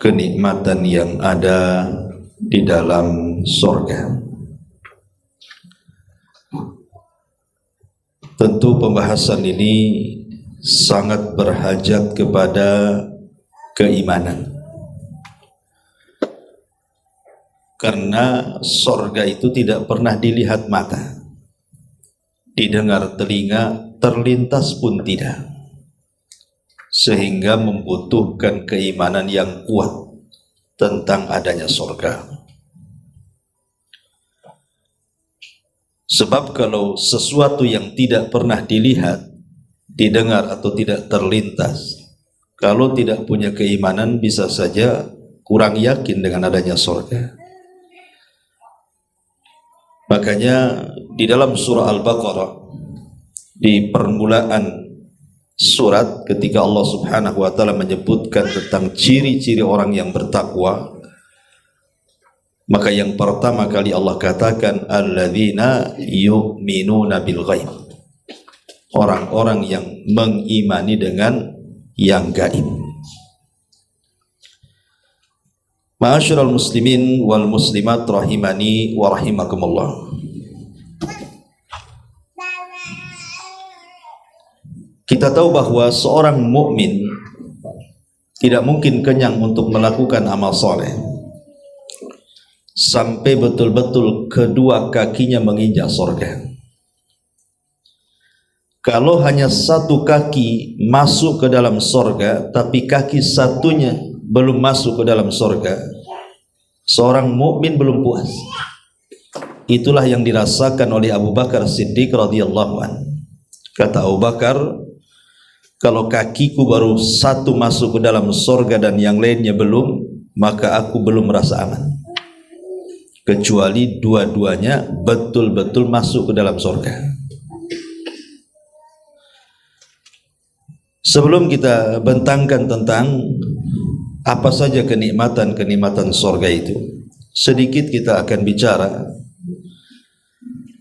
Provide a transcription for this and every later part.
kenikmatan yang ada di dalam surga. Tentu pembahasan ini sangat berhajat kepada keimanan, karena surga itu tidak pernah dilihat mata, didengar telinga, terlintas pun tidak, sehingga membutuhkan keimanan yang kuat tentang adanya surga. Sebab kalau sesuatu yang tidak pernah dilihat, didengar atau tidak terlintas, kalau tidak punya keimanan bisa saja kurang yakin dengan adanya surga. Makanya di dalam surah Al-Baqarah, di permulaan surat, ketika Allah Subhanahu wa ta'ala menyebutkan tentang ciri-ciri orang yang bertakwa, maka yang pertama kali Allah katakan alladzina yu'minuna bil ghaib, orang-orang yang mengimani dengan yang gaib. Ma'asyiral muslimin wal muslimat rahimani wa rahimakumullah. Kita tahu bahwa seorang mukmin tidak mungkin kenyang untuk melakukan amal soleh sampai betul-betul kedua kakinya menginjak surga. Kalau hanya satu kaki masuk ke dalam surga, tapi kaki satunya belum masuk ke dalam surga, seorang mukmin belum puas. Itulah yang dirasakan oleh Abu Bakar Siddiq radhiyallahu anhu. Kata Abu Bakar, kalau kakiku baru satu masuk ke dalam surga dan yang lainnya belum, maka aku belum merasa aman, kecuali dua-duanya betul-betul masuk ke dalam surga. Sebelum kita bentangkan tentang apa saja kenikmatan-kenikmatan surga itu, sedikit kita akan bicara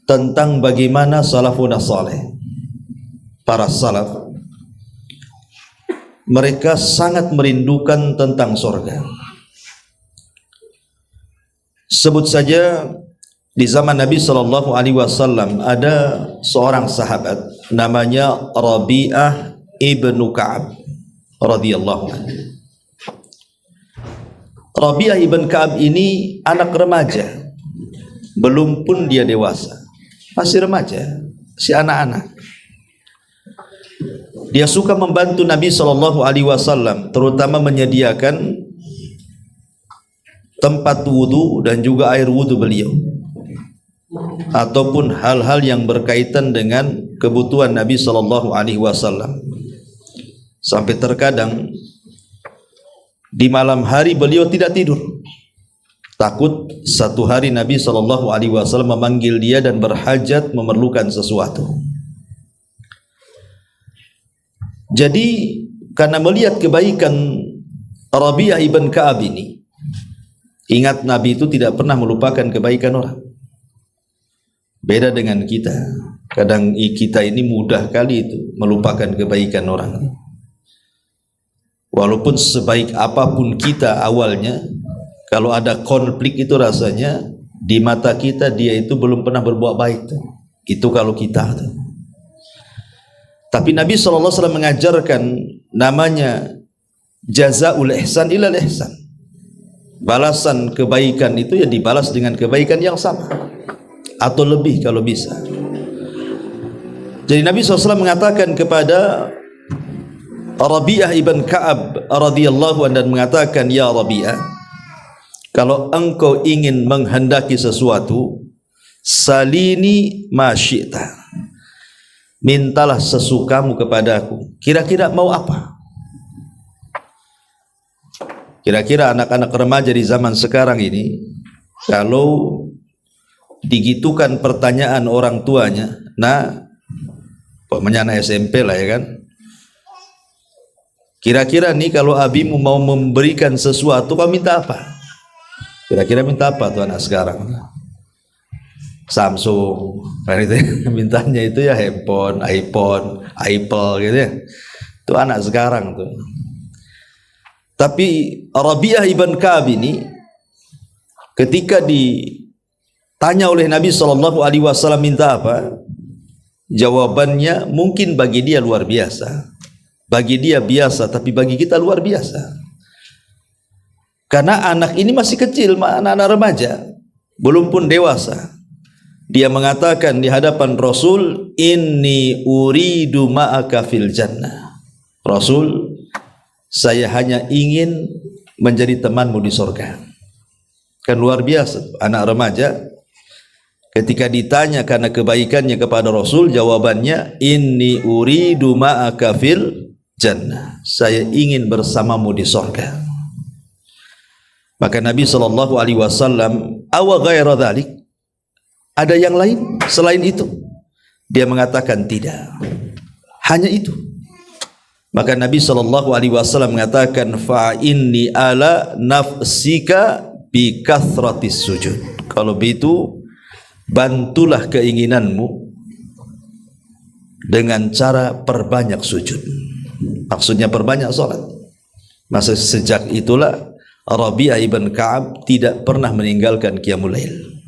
tentang bagaimana salafun saleh, para salaf, mereka sangat merindukan tentang surga. Sebut saja di zaman Nabi Shallallahu Alaihi Wasallam ada seorang sahabat namanya Rabi'ah ibnu Ka'ab radhiyallahu anhu. Rabi'ah ibn Ka'ab ini anak remaja, belum pun dia dewasa, masih remaja, si anak-anak. Dia suka membantu Nabi Shallallahu Alaihi Wasallam, terutama menyediakan tempat wudu dan juga air wudu beliau, ataupun hal-hal yang berkaitan dengan kebutuhan Nabi Shallallahu Alaihi Wasallam. Sampai terkadang di malam hari beliau tidak tidur, takut satu hari Nabi Shallallahu Alaihi Wasallam memanggil dia dan berhajat memerlukan sesuatu. Jadi karena melihat kebaikan Rabi'ah ibn Ka'ab ini, ingat Nabi itu tidak pernah melupakan kebaikan orang. Beda dengan kita, kadang kita ini mudah kali itu melupakan kebaikan orang. Walaupun sebaik apapun kita awalnya, kalau ada konflik itu rasanya di mata kita dia itu belum pernah berbuat baik. Itu kalau kita. Tapi Nabi SAW mengajarkan namanya jazaul ihsan ilal ihsan. Balasan kebaikan itu ya dibalas dengan kebaikan yang sama atau lebih kalau bisa. Jadi Nabi SAW mengatakan kepada Rabi'ah ibn Ka'ab radhiyallahu anhu dan mengatakan, ya Rabi'ah, kalau engkau ingin menghendaki sesuatu, salini ma syi'ta, mintalah sesukamu kepadaku. Kira-kira mau apa? Kira-kira anak-anak remaja di zaman sekarang ini, kalau digitukan pertanyaan orang tuanya, nah, pokoknya anak SMP lah ya kan, kira-kira nih kalau abimu mau memberikan sesuatu, kau minta apa? Kira-kira minta apa tuh anak sekarang? Samsung, kan itu ya. Mintanya itu ya handphone, iPhone, Apple gitu ya. Itu anak sekarang tuh. Tapi Rabi'ah ibn Ka'ab ini ketika ditanya oleh Nabi SAW minta apa, jawabannya mungkin bagi dia luar biasa, bagi dia biasa, tapi bagi kita luar biasa. Karena anak ini masih kecil, anak-anak remaja, belum pun dewasa. Dia mengatakan di hadapan Rasul, inni uridu ma'aka fil jannah. Rasul, saya hanya ingin menjadi temanmu di surga. Kan luar biasa, anak remaja ketika ditanya karena kebaikannya kepada Rasul, jawabannya inni uridu ma'aka fil jannah. Saya ingin bersamamu di surga. Maka Nabi SAW, awa ghaira dhalik, ada yang lain selain itu? Dia mengatakan tidak, hanya itu. Maka Nabi SAW mengatakan, fa inni ala nafsika bi kathratis sujud. Kalau begitu, bantulah keinginanmu dengan cara perbanyak sujud. Maksudnya perbanyak salat. Masa sejak itulah Rabi'ah ibn Ka'ab tidak pernah meninggalkan qiyamul lail.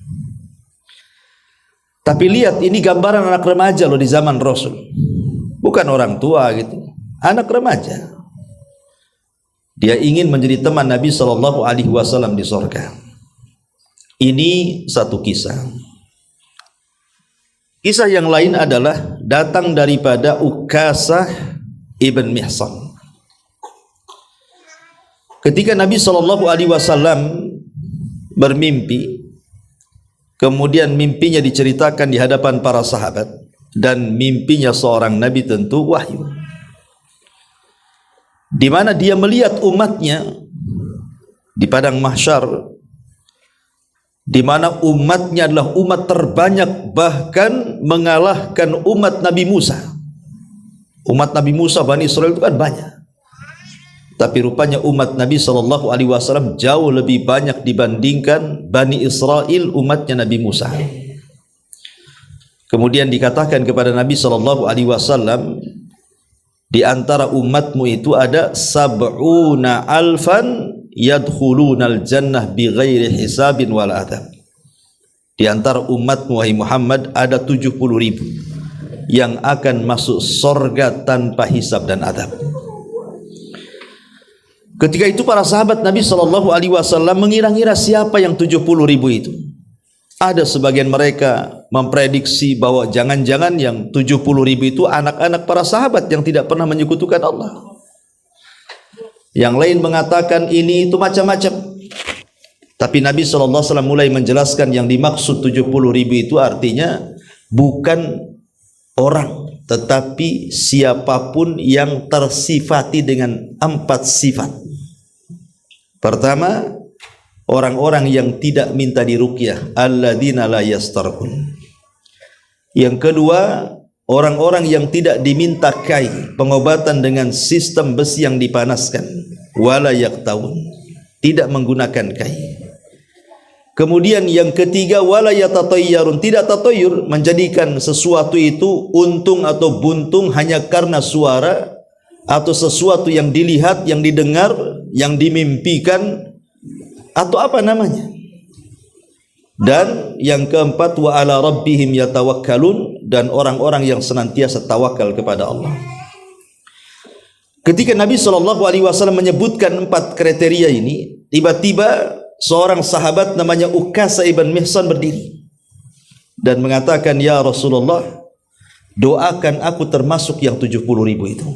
Tapi lihat, ini gambaran anak remaja loh di zaman Rasul, bukan orang tua gitu, anak remaja. Dia ingin menjadi teman Nabi SAW di surga. Ini satu kisah. Kisah yang lain adalah datang daripada Ukasah ibn Mihsan. Ketika Nabi SAW bermimpi, kemudian mimpinya diceritakan di hadapan para sahabat, dan mimpinya seorang Nabi tentu wahyu, di mana dia melihat umatnya di padang mahsyar, di mana umatnya adalah umat terbanyak, bahkan mengalahkan umat Nabi Musa. Umat Nabi Musa, Bani Israel itu kan banyak. Tapi rupanya umat Nabi SAW jauh lebih banyak dibandingkan Bani Israel, umatnya Nabi Musa. Kemudian dikatakan kepada Nabi SAW, di antara umatmu itu ada sab'una alfan yadkhulunal jannah bighairi hisabin wal adab. Di antara umatmu wahai Muhammad ada 70.000 yang akan masuk surga tanpa hisab dan adab. Ketika itu para sahabat Nabi SAW mengira-ngira siapa yang 70.000 itu. Ada sebagian mereka memprediksi bahwa jangan-jangan yang 70.000 itu anak-anak para sahabat yang tidak pernah menyekutukan Allah. Yang lain mengatakan ini itu macam-macam. Tapi Nabi SAW mulai menjelaskan yang dimaksud 70.000 itu artinya bukan orang, tetapi siapapun yang tersifati dengan 4 sifat. Pertama, orang-orang yang tidak minta diruqyah, alladzina la yastarqun. Yang kedua, orang-orang yang tidak diminta kai, pengobatan dengan sistem besi yang dipanaskan, wala yaktawun, tidak menggunakan kai. Kemudian yang ketiga, wala yatatayyarun, tidak tatayyur, menjadikan sesuatu itu untung atau buntung hanya karena suara atau sesuatu yang dilihat, yang didengar, yang dimimpikan, atau apa namanya. Dan yang keempat, wa ala rabbihim yatawakkalun, dan orang-orang yang senantiasa tawakal kepada Allah. Ketika Nabi SAW menyebutkan 4 kriteria ini, tiba-tiba seorang sahabat namanya Ukasah ibn Mihsan berdiri dan mengatakan, ya Rasulullah, doakan aku termasuk yang 70.000 itu.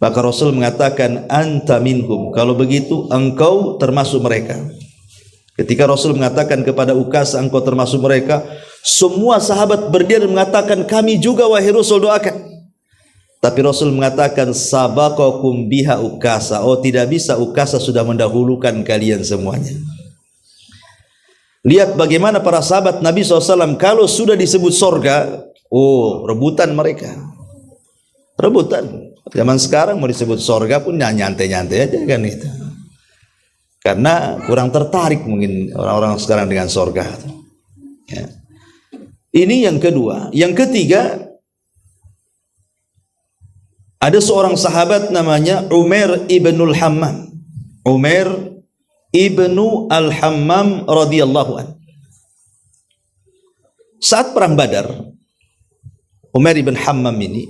Maka Rasul mengatakan, anta minhum, kalau begitu engkau termasuk mereka. Ketika Rasul mengatakan kepada Ukasah, engkau termasuk mereka, semua sahabat berdiri mengatakan, kami juga wahai Rasul, doakan. Tapi Rasul mengatakan, sabaqakum biha Ukasah, oh tidak bisa, Ukasah sudah mendahulukan kalian semuanya. Lihat bagaimana para sahabat Nabi SAW kalau sudah disebut sorga, oh rebutan mereka, rebutan. Zaman sekarang mau disebut sorga pun nyantai-nyantai aja kan itu, karena kurang tertarik mungkin orang-orang sekarang dengan sorga ya. Ini yang kedua. Yang ketiga, Ada seorang sahabat namanya Umair ibnul Hammam. Umair ibnu al-Hammam radhiyallahu an. Saat perang Badar, Umair ibn Hammam ini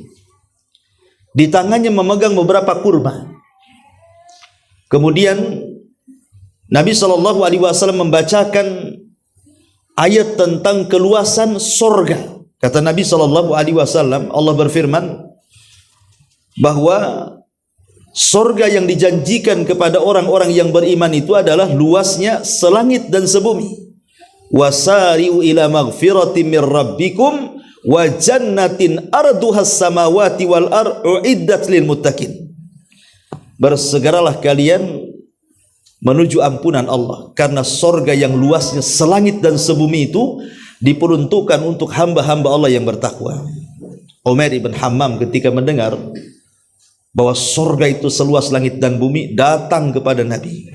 di tangannya memegang beberapa kurma. Kemudian Nabi SAW membacakan ayat tentang keluasan sorga. Kata Nabi SAW, Allah berfirman bahwa sorga yang dijanjikan kepada orang-orang yang beriman itu adalah luasnya selangit dan sebumi. Wasari'u ila maghfiratin min rabbikum wa jannatin arduhas samawati wal ardu uiddat lil muttaqin. Bersegeralah kalian menuju ampunan Allah, karena sorga yang luasnya selangit dan sebumi itu diperuntukkan untuk hamba-hamba Allah yang bertakwa. Umair ibn Hammam ketika mendengar bahwa sorga itu seluas langit dan bumi, datang kepada Nabi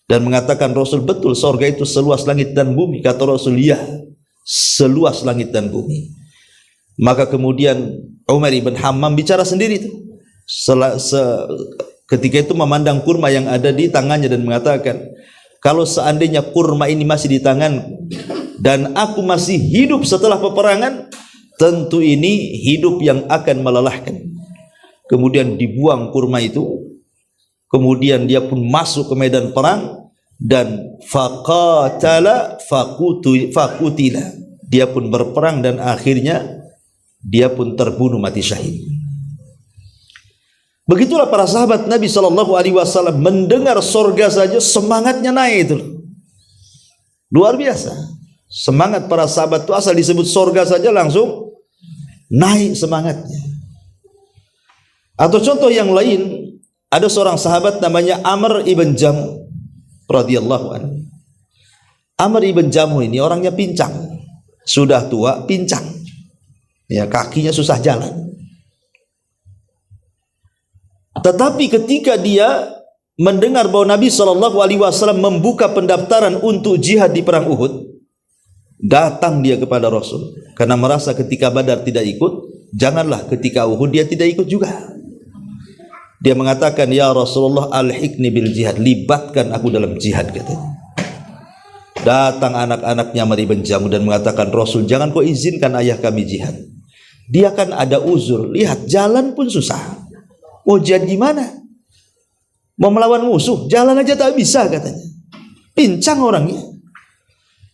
dan mengatakan, Rasul, betul sorga itu seluas langit dan bumi? Kata Rasul, ya, seluas langit dan bumi. Maka kemudian Umair ibn Hammam bicara sendiri itu. Ketika itu memandang kurma yang ada di tangannya dan mengatakan, kalau seandainya kurma ini masih di tangan dan aku masih hidup setelah peperangan, tentu ini hidup yang akan melelahkan. Kemudian dibuang kurma itu, kemudian dia pun masuk ke medan perang dan faqatala faqutila, dia pun berperang dan akhirnya dia pun terbunuh mati syahid. Begitulah para sahabat Nabi SAW mendengar sorga saja semangatnya naik itu, luar biasa. Semangat para sahabat itu asal disebut sorga saja langsung naik semangatnya. Atau contoh yang lain, ada seorang sahabat namanya Amr ibn Jamuh radhiyallahu anhu. Amr ibn Jamuh ini orangnya pincang, sudah tua, pincang, ya, kakinya susah jalan. Tetapi ketika dia mendengar bahwa Nabi SAW membuka pendaftaran untuk jihad di perang Uhud, datang dia kepada Rasul karena merasa ketika Badar tidak ikut, janganlah ketika Uhud dia tidak ikut juga. Dia mengatakan, ya Rasulullah, alhiqni bil jihad, libatkan aku dalam jihad, katanya. Datang anak-anaknya Amr ibn Jamuh dan mengatakan, Rasul, jangan kau izinkan ayah kami jihad. Dia kan ada uzur, lihat jalan pun susah. Mau jihad gimana? Mau melawan musuh, jalan aja tak bisa, katanya. Pincang orangnya.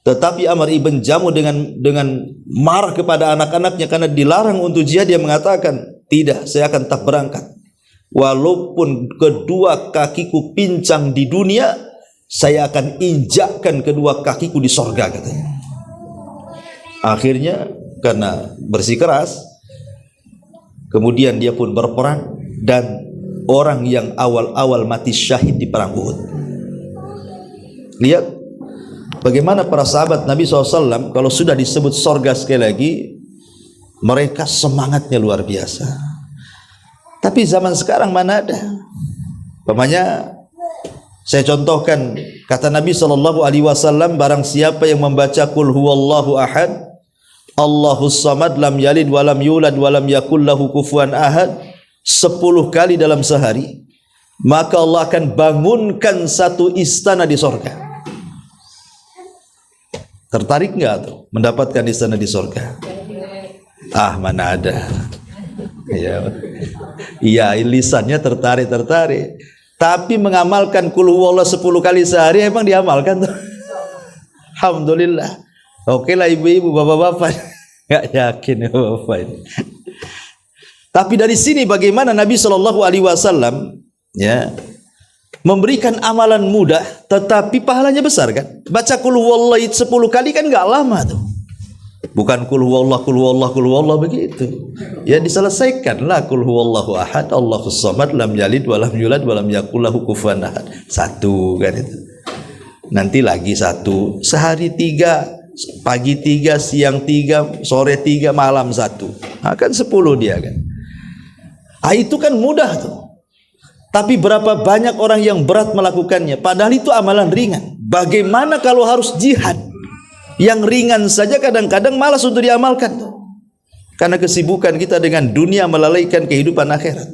Tetapi Amr ibn Jamuh dengan marah kepada anak-anaknya karena dilarang untuk jihad, dia mengatakan, tidak, saya akan tetap berangkat. Walaupun kedua kakiku pincang di dunia, saya akan injakkan kedua kakiku di sorga, katanya. Akhirnya karena bersikeras, kemudian dia pun berperang dan orang yang awal-awal mati syahid di perang Uhud. Lihat bagaimana para sahabat Nabi SAW kalau sudah disebut sorga sekali lagi, mereka semangatnya luar biasa. Tapi zaman sekarang mana ada? Umpamanya saya contohkan kata Nabi SAW, barang siapa yang membaca Qul huwallahu ahad, Allahus samad, lam yalid walam yulad walam yakul lahu kufuwan ahad 10 kali dalam sehari, maka Allah akan bangunkan satu istana di sorga. Tertarik nggak tuh mendapatkan istana di sorga? Ah, mana ada. Iya, lisannya tertarik. Tapi mengamalkan Qul huwallahu 10 kali sehari emang diamalkan tuh. Alhamdulillah. Oke lah ibu-ibu, bapak-bapak. Nggak yakin ya bapak ini. Tapi dari sini bagaimana Nabi SAW ya memberikan amalan mudah tetapi pahalanya besar kan? Baca Qul huwallahu 10 kali kan nggak lama tuh. Bukan Qul huwallahu begitu. Ya diselesaikanlah Qul huwallahu ahad, Allahus samad, lam yalid walam yulad walam yakul lahu kufuwan ahad. 1 kan itu. Nanti lagi 1, sehari 3, pagi 3, siang 3, sore 3, malam 1. Nah, kan 10 dia kan. Ah, itu kan mudah tuh. Tapi berapa banyak orang yang berat melakukannya, padahal itu amalan ringan. Bagaimana kalau harus jihad? Yang ringan saja kadang-kadang malas untuk diamalkan tuh. karena kesibukan kita dengan dunia melalaikan kehidupan akhirat.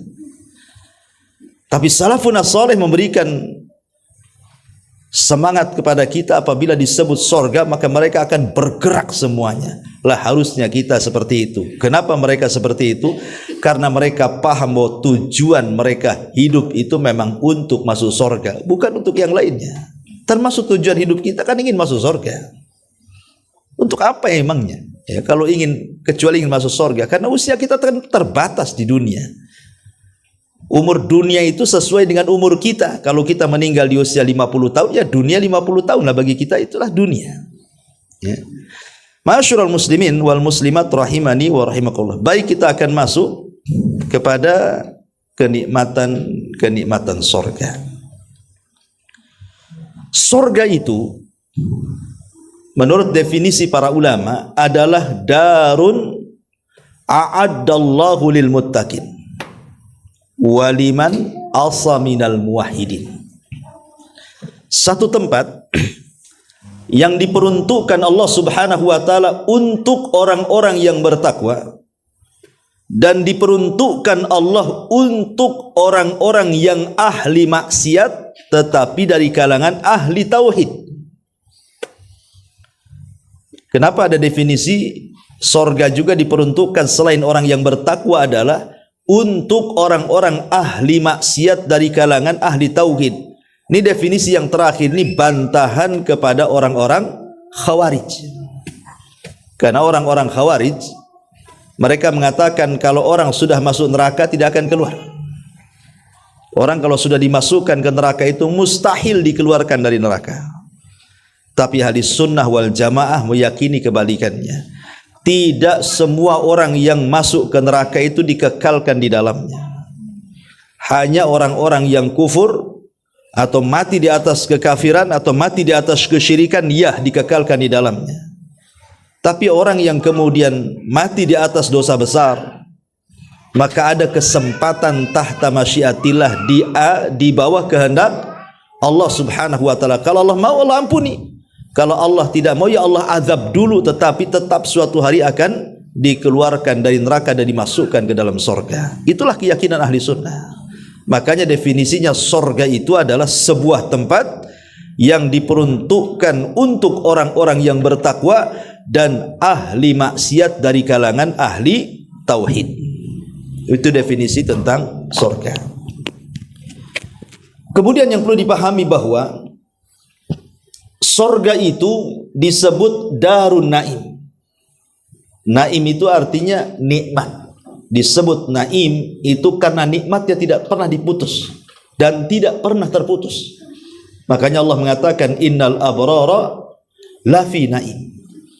Tapi salafun as-salih memberikan semangat kepada kita. Apabila disebut sorga, maka mereka akan bergerak semuanya. Lah harusnya kita seperti itu. Kenapa mereka seperti itu? Karena mereka paham bahwa tujuan mereka hidup itu memang untuk masuk sorga, bukan untuk yang lainnya. Termasuk tujuan hidup kita kan ingin masuk sorga. Untuk apa emangnya? Ya, kalau ingin, kecuali ingin masuk sorga, karena usia kita terbatas di dunia. Umur dunia itu sesuai dengan umur kita. Kalau kita meninggal di usia 50 tahun, ya dunia 50 tahun lah bagi kita, itulah dunia. Ya. Ma'asyiral muslimin wal muslimat rahimani wa rahimakumullah. Baik, kita akan masuk kepada kenikmatan sorga. Sorga itu menurut definisi para ulama adalah darun a'addallahu lil muttaqin waliman asaminal muwahhidin. Satu tempat yang diperuntukkan Allah Subhanahu wa taala untuk orang-orang yang bertakwa, dan diperuntukkan Allah untuk orang-orang yang ahli maksiat tetapi dari kalangan ahli tauhid. Kenapa ada definisi sorga juga diperuntukkan selain orang yang bertakwa adalah untuk orang-orang ahli maksiat dari kalangan ahli tauhid. Ini definisi yang terakhir, ini bantahan kepada orang-orang khawarij. Karena orang-orang khawarij, mereka mengatakan kalau orang sudah masuk neraka tidak akan keluar. Orang kalau sudah dimasukkan ke neraka itu mustahil dikeluarkan dari neraka. Tapi hadis sunnah wal jamaah meyakini kebalikannya. Tidak semua orang yang masuk ke neraka itu dikekalkan di dalamnya. Hanya orang-orang yang kufur atau mati di atas kekafiran atau mati di atas kesyirikan, ya dikekalkan di dalamnya. Tapi orang yang kemudian mati di atas dosa besar, maka ada kesempatan tahta masyiatillah, di bawah kehendak Allah Subhanahu wa taala. Kalau Allah mau, Allah ampuni. Kalau Allah tidak mau, ya Allah azab dulu, tetapi tetap suatu hari akan dikeluarkan dari neraka dan dimasukkan ke dalam sorga. Itulah keyakinan ahli sunnah. Makanya definisinya sorga itu adalah sebuah tempat yang diperuntukkan untuk orang-orang yang bertakwa dan ahli maksiat dari kalangan ahli tauhid. Itu definisi tentang sorga. Kemudian yang perlu dipahami bahwa sorga itu disebut darun naim. Naim itu artinya nikmat. Disebut naim itu karena nikmatnya tidak pernah diputus dan tidak pernah terputus. Makanya Allah mengatakan innal abrara lafi naim.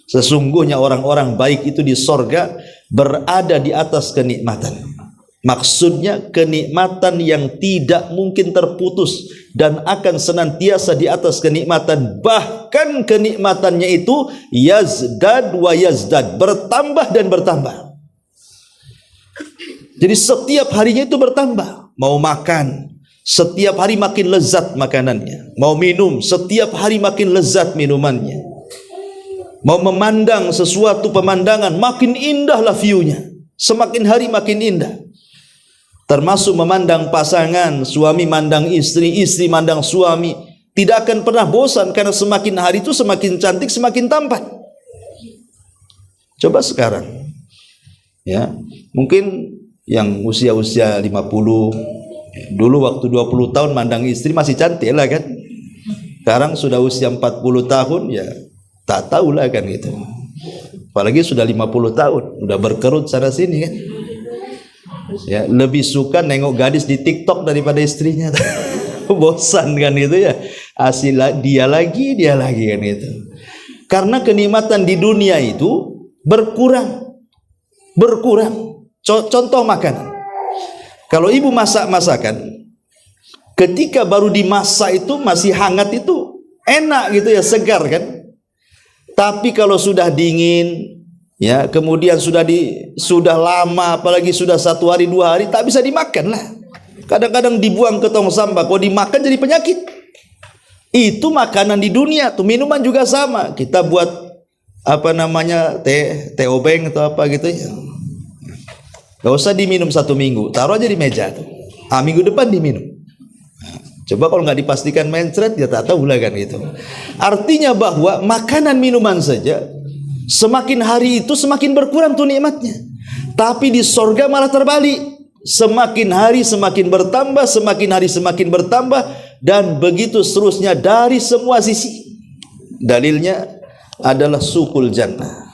Sesungguhnya orang-orang baik itu di sorga berada di atas kenikmatan. Maksudnya kenikmatan yang tidak mungkin terputus dan akan senantiasa di atas kenikmatan. Bahkan kenikmatannya itu yazdad wa yazdad, bertambah dan bertambah. Jadi setiap harinya itu bertambah. Mau makan, setiap hari makin lezat makanannya. Mau minum, setiap hari makin lezat minumannya. Mau memandang sesuatu pemandangan, makin indahlah view-nya. Semakin hari makin indah. Termasuk memandang pasangan, suami mandang istri, istri mandang suami. Tidak akan pernah bosan karena semakin hari itu semakin cantik, semakin tampan. Coba sekarang. Ya, mungkin yang usia-usia 50, dulu waktu 20 tahun mandang istri masih cantik lah kan. Sekarang sudah usia 40 tahun, ya tak tahu lah kan gitu. Apalagi sudah 50 tahun, udah berkerut sana sini kan. Ya, lebih suka nengok gadis di TikTok daripada istrinya. Bosan kan itu ya. Asli dia lagi kan itu. Karena kenikmatan di dunia itu berkurang. Contoh makanan. Kalau ibu masak masakan, ketika baru dimasak itu masih hangat itu enak gitu ya, segar kan. Tapi kalau sudah dingin, ya kemudian sudah lama, apalagi sudah 1 hari 2 hari, tak bisa dimakan lah. Kadang-kadang dibuang ke tong sampah. Kalau dimakan jadi penyakit. Itu makanan di dunia tuh. Minuman juga sama. Kita buat apa namanya, teh obeng atau apa gitu ya. Gak usah diminum 1 minggu, taruh aja di meja tuh. Minggu depan diminum. Coba kalau nggak dipastikan mencret, ya tak tahu lah kan gitu. Artinya bahwa makanan minuman saja semakin hari itu semakin berkurang tuh nikmatnya. Tapi di sorga malah terbalik. Semakin hari semakin bertambah, semakin hari semakin bertambah, dan begitu seterusnya dari semua sisi. Dalilnya adalah sukul jannah.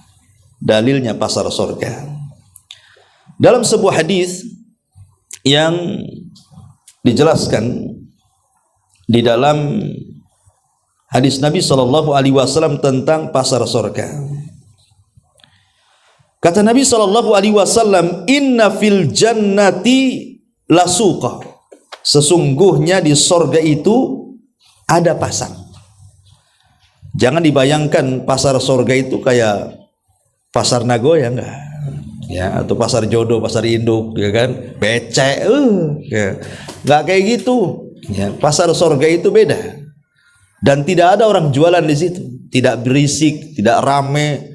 Dalilnya pasar sorga. Dalam sebuah hadis yang dijelaskan di dalam hadis Nabi SAW tentang pasar sorga, kata Nabi SAW, inna fil jannati lasuqa, sesungguhnya di sorga itu ada pasar. Jangan dibayangkan pasar sorga itu kayak pasar Nagoya, enggak ya, atau pasar jodoh, pasar induk, ya kan, becek, ya. Nggak kayak gitu. Ya, pasar sorga itu beda, dan tidak ada orang jualan di situ, tidak berisik, tidak rame.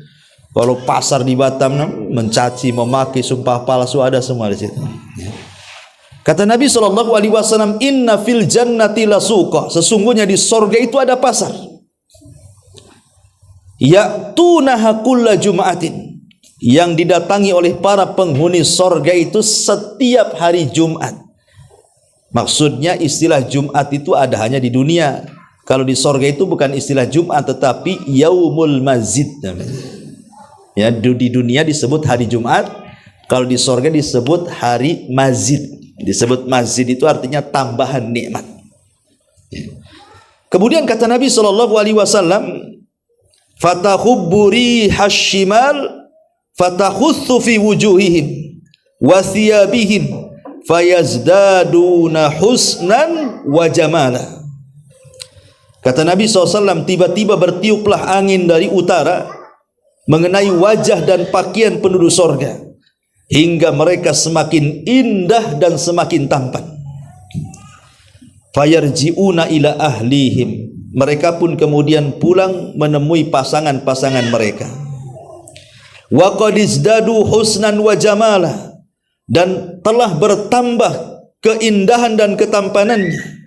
Kalau pasar di Batam mencaci, memaki, sumpah palsu, ada semua di situ. Ya. Kata Nabi SAW, inna fil jannati lasuqa, sesungguhnya di sorga itu ada pasar. Ya'tunaha kulla jum'atin, yang didatangi oleh para penghuni sorga itu setiap hari Jumat. Maksudnya istilah Jumat itu ada hanya di dunia. Kalau di sorga itu bukan istilah Jumat, tetapi Yaumul Mazid namanya. Ya, di dunia disebut hari Jumat, kalau di sorga disebut hari Mazid. Disebut Mazid itu artinya tambahan nikmat. Kemudian kata Nabi SAW, fatahubburi hashimal fatakhuthu fi wujuhihim wa thiyabihim fayazdaduna husnan wa jamala. Kata Nabi SAW, tiba-tiba bertiuplah angin dari utara mengenai wajah dan pakaian penduduk sorga, hingga mereka semakin indah dan semakin tampan. Fayarji'una ila ahlihim, mereka pun kemudian pulang menemui pasangan-pasangan mereka. Wa qad izdadu husnan wa jamala, dan telah bertambah keindahan dan ketampanannya.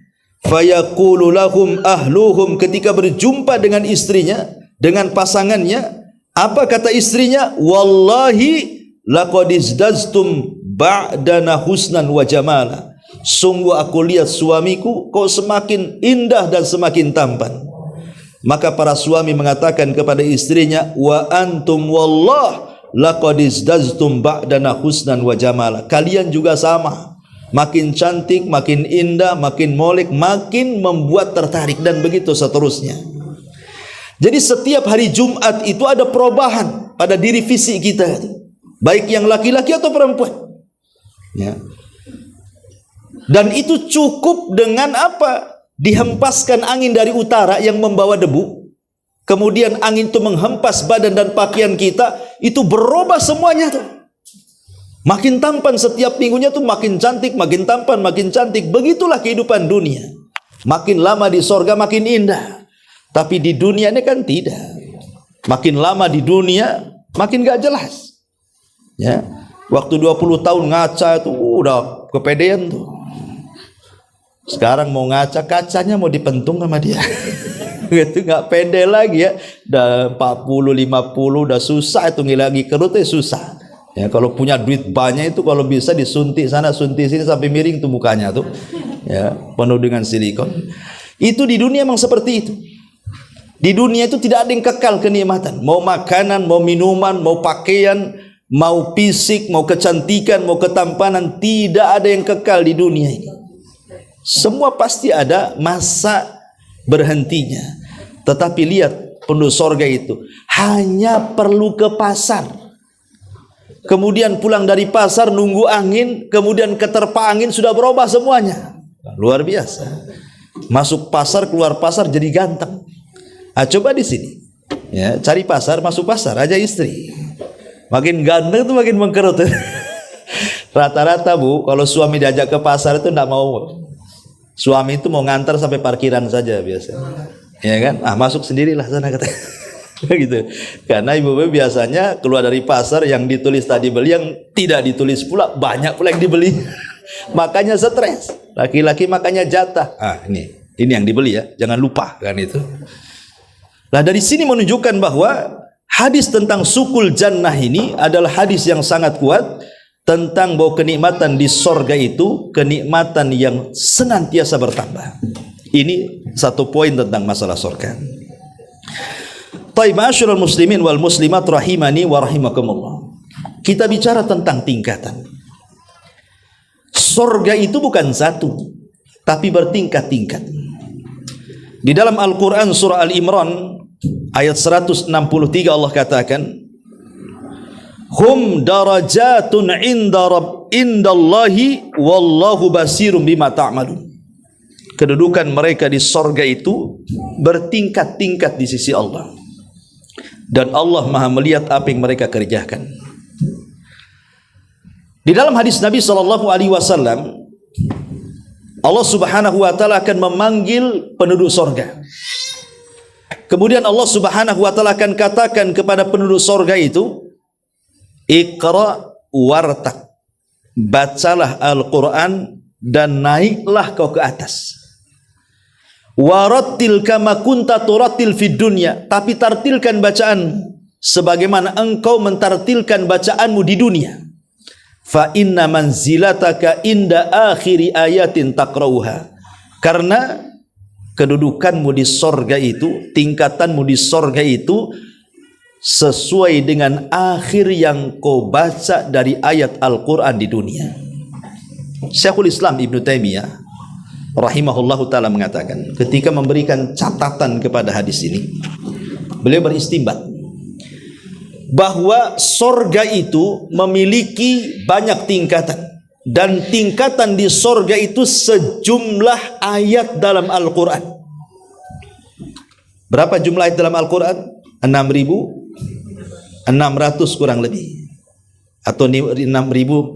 Fayaqulu lahum ahluhum, ketika berjumpa dengan istrinya, dengan pasangannya, apa kata istrinya? Wallahi laqad izdaztum ba'dana husnan wa jamala, sungguh aku lihat suamiku kok semakin indah dan semakin tampan. Maka para suami mengatakan kepada istrinya, wa antum wallah laqad izdaztum ba'dana husnan wa jamala, kalian juga sama, makin cantik, makin indah, makin molek, makin membuat tertarik, dan begitu seterusnya. Jadi setiap hari Jumat itu ada perubahan pada diri fisik kita, baik yang laki-laki atau perempuan, ya. Dan itu cukup dengan apa? Dihempaskan angin dari utara yang membawa debu, kemudian angin itu menghempas badan dan pakaian kita, itu berubah semuanya tuh. Makin tampan setiap minggunya tuh, makin cantik, makin tampan, makin cantik. Begitulah kehidupan dunia. Makin lama di sorga makin indah. Tapi di dunia ini kan tidak. Makin lama di dunia makin gak jelas. Ya, waktu 20 tahun ngaca itu udah kepedean tuh. Sekarang mau ngaca, kacanya mau dipentung sama dia. Itu nggak pede lagi ya. Udah 40, 50 udah susah itu, lagi kerutnya susah. Ya, kalau punya duit banyak itu kalau bisa disuntik sana suntik sini sampai miring tuh mukanya tuh. Ya, penuh dengan silikon. Itu di dunia memang seperti itu. Di dunia itu tidak ada yang kekal kenikmatan. Mau makanan, mau minuman, mau pakaian, mau fisik, mau kecantikan, mau ketampanan, tidak ada yang kekal di dunia ini. Semua pasti ada masa berhentinya. Tetapi lihat penduduk sorga itu hanya perlu ke pasar, kemudian pulang dari pasar nunggu angin, kemudian keterpa angin sudah berubah semuanya. Luar biasa. Masuk pasar, keluar pasar jadi ganteng. Coba di sini ya, cari pasar, masuk pasar aja istri, makin ganteng tuh makin mengkerut. Rata-rata Bu, kalau suami diajak ke pasar itu enggak mau. Suami itu mau ngantar sampai parkiran saja biasa, ya kan? Masuk sendirilah sana kata. gitu. Karena ibu-ibu biasanya keluar dari pasar yang ditulis tadi beli, yang tidak ditulis pula banyak pula yang dibeli. Makanya stres. Laki-laki makanya jatah. Ini yang dibeli ya, jangan lupa kan itu. Nah, dari sini menunjukkan bahwa hadis tentang sukul jannah ini adalah hadis yang sangat kuat tentang bahwa kenikmatan di sorga itu kenikmatan yang senantiasa bertambah. Ini satu poin tentang masalah sorga. Taib ma'asyiral muslimin wal muslimat rahimani wa rahimakumullah. Kita bicara tentang tingkatan. Sorga itu bukan satu, tapi bertingkat-tingkat. Di dalam Al-Quran surah Al-Imran ayat 163 Allah katakan, hum darajatun indallahi wallahu basirum bima ta'malun. Kedudukan mereka di sorga itu bertingkat-tingkat di sisi Allah, dan Allah maha melihat apa yang mereka kerjakan. Di dalam hadis Nabi SAW, Allah subhanahu wa ta'ala akan memanggil penduduk sorga. Kemudian Allah subhanahu wa ta'ala akan katakan kepada penduduk sorga itu, Iqra wartaq, bacalah Al-Quran dan naiklah kau ke atas. Warattil kama kunta turattil fid dunya, tapi tartilkan bacaan sebagaimana engkau mentartilkan bacaanmu di dunia. Fa inna manzilataka inda akhiri ayatin taqrauha, karena kedudukanmu di sorga itu, tingkatanmu di sorga itu sesuai dengan akhir yang kau baca dari ayat Al-Quran di dunia. Syekhul Islam Ibn Taimiyah rahimahullahu ta'ala mengatakan, ketika memberikan catatan kepada hadis ini, beliau beristinbat bahwa sorga itu memiliki banyak tingkatan, dan tingkatan di sorga itu sejumlah ayat dalam Al-Quran. Berapa jumlah ayat dalam Al-Quran? 6.600 kurang lebih, atau 6.500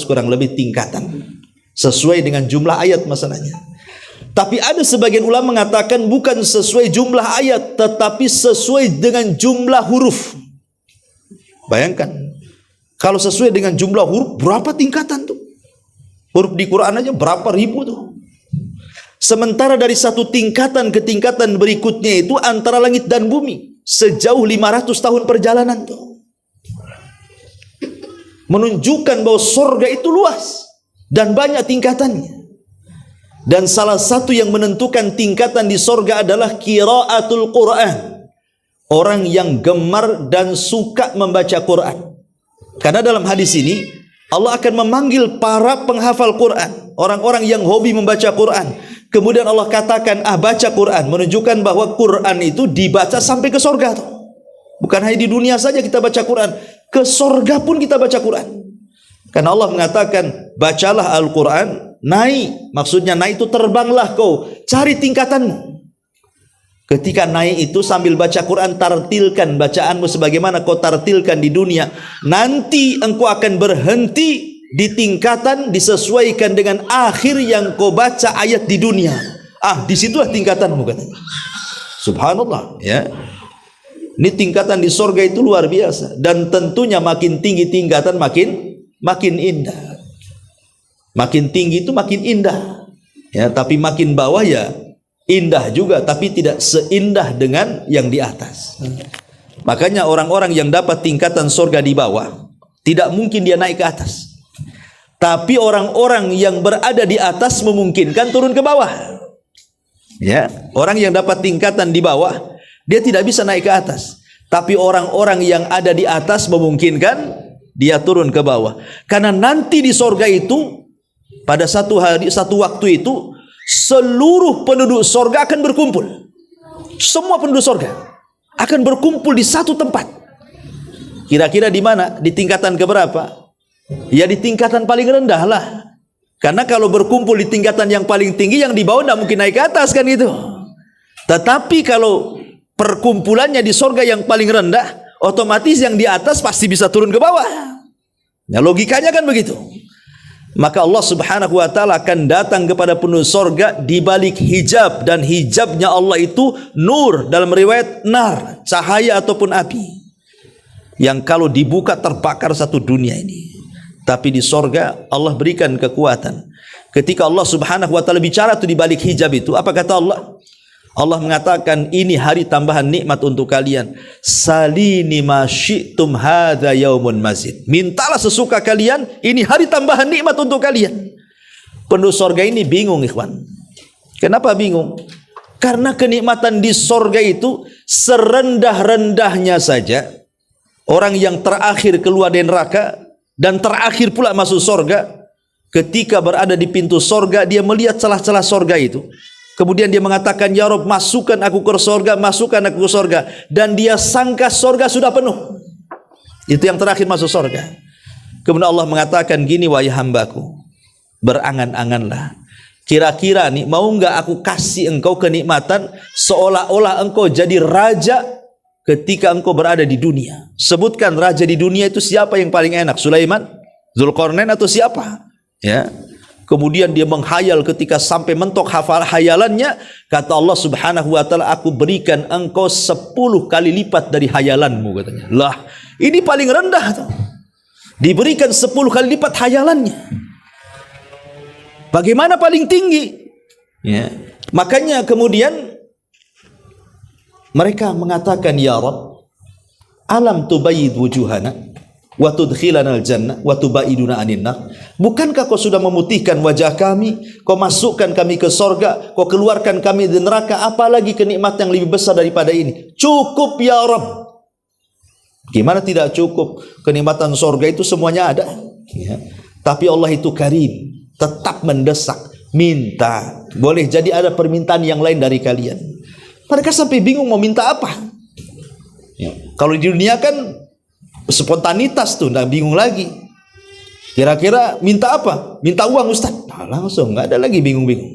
kurang lebih tingkatan, sesuai dengan jumlah ayat masalahnya. Tapi ada sebagian ulama mengatakan bukan sesuai jumlah ayat, tetapi sesuai dengan jumlah huruf. Bayangkan, kalau sesuai dengan jumlah huruf, berapa tingkatan tuh? Huruf di Quran aja berapa ribu tuh. Sementara dari satu tingkatan ke tingkatan berikutnya itu antara langit dan bumi sejauh 500 tahun perjalanan tuh. Menunjukkan bahwa surga itu luas dan banyak tingkatannya. Dan salah satu yang menentukan tingkatan di surga adalah qiraatul Quran. Orang yang gemar dan suka membaca Quran. Karena dalam hadis ini Allah akan memanggil para penghafal Quran, orang-orang yang hobi membaca Quran. Kemudian Allah katakan, baca Quran, menunjukkan bahwa Quran itu dibaca sampai ke surga tuh. Bukan hanya di dunia saja kita baca Quran, ke surga pun kita baca Quran. Karena Allah mengatakan, bacalah Al-Quran, naik. Maksudnya naik itu terbanglah kau, cari tingkatanmu. Ketika naik itu sambil baca Quran, tartilkan bacaanmu sebagaimana kau tartilkan di dunia. Nanti engkau akan berhenti di tingkatan disesuaikan dengan akhir yang kau baca ayat di dunia. Disitulah tingkatanmu katanya. Subhanallah ya. Ini tingkatan di sorga itu luar biasa. Dan tentunya makin tinggi tingkatan makin indah. Makin tinggi itu makin indah ya, tapi makin bawah ya indah juga, tapi tidak seindah dengan yang di atas. Makanya orang-orang yang dapat tingkatan surga di bawah, tidak mungkin dia naik ke atas. Tapi orang-orang yang berada di atas memungkinkan turun ke bawah. Ya, orang yang dapat tingkatan di bawah, dia tidak bisa naik ke atas. Tapi orang-orang yang ada di atas memungkinkan dia turun ke bawah. Karena nanti di surga itu, pada satu hari, satu waktu itu, seluruh penduduk sorga akan berkumpul. Semua penduduk sorga akan berkumpul di satu tempat. Kira-kira di mana? Di tingkatan keberapa? Ya di tingkatan paling rendah lah. Karena kalau berkumpul di tingkatan yang paling tinggi, yang di bawah tidak mungkin naik ke atas kan itu. Tetapi kalau perkumpulannya di sorga yang paling rendah, otomatis yang di atas pasti bisa turun ke bawah. Ya logikanya kan begitu. maka Allah Subhanahu wa taala akan datang kepada penduduk sorga di balik hijab, dan hijabnya Allah itu nur, dalam riwayat nar, cahaya ataupun api, yang kalau dibuka terbakar satu dunia ini. Tapi di sorga Allah berikan kekuatan. Ketika Allah Subhanahu wa taala bicara tu di balik hijab itu, apa kata Allah? Allah mengatakan, ini hari tambahan nikmat untuk kalian. Salini ma syi'tum hadza yaumun mazid. Mintalah sesuka kalian, ini hari tambahan nikmat untuk kalian. Penduduk sorga ini bingung, ikhwan. Kenapa bingung? Karena kenikmatan di sorga itu serendah-rendahnya saja. Orang yang terakhir keluar dari neraka dan terakhir pula masuk sorga, ketika berada di pintu sorga, dia melihat celah-celah sorga itu. Kemudian dia mengatakan, ya Rabb, masukkan aku ke sorga, masukkan aku ke sorga. Dan dia sangka sorga sudah penuh. Itu yang terakhir masuk sorga. Kemudian Allah mengatakan gini, wahai hambaku, berangan-anganlah. Kira-kira nih, mau enggak aku kasih engkau kenikmatan seolah-olah engkau jadi raja ketika engkau berada di dunia. Sebutkan raja di dunia itu siapa yang paling enak? Sulaiman? Zulkarnain atau siapa? Ya. Kemudian dia menghayal, ketika sampai mentok hafal hayalannya, kata Allah Subhanahu wa taala, aku berikan engkau 10 kali lipat dari hayalanmu, katanya. Lah, ini paling rendah tuh. Diberikan 10 kali lipat hayalannya. Bagaimana paling tinggi? Ya. Makanya kemudian mereka mengatakan, ya Rabb, alam tubayyid wujuhana wa tudkhilana al-jannah wa tubaiduna anin nar. Bukankah kau sudah memutihkan wajah kami, kau masukkan kami ke sorga, kau keluarkan kami dari neraka, apalagi kenikmatan yang lebih besar daripada ini? Cukup ya Rabb. Gimana tidak cukup? Kenikmatan sorga itu semuanya ada, ya. Tapi Allah itu karim, tetap mendesak, minta. Boleh jadi ada permintaan yang lain dari kalian. Mereka sampai bingung mau minta apa, ya. Kalau di dunia kan spontanitas tuh, nggak bingung lagi. Kira-kira minta apa? Minta uang, Ustaz. Nah, langsung, nggak ada lagi bingung-bingung.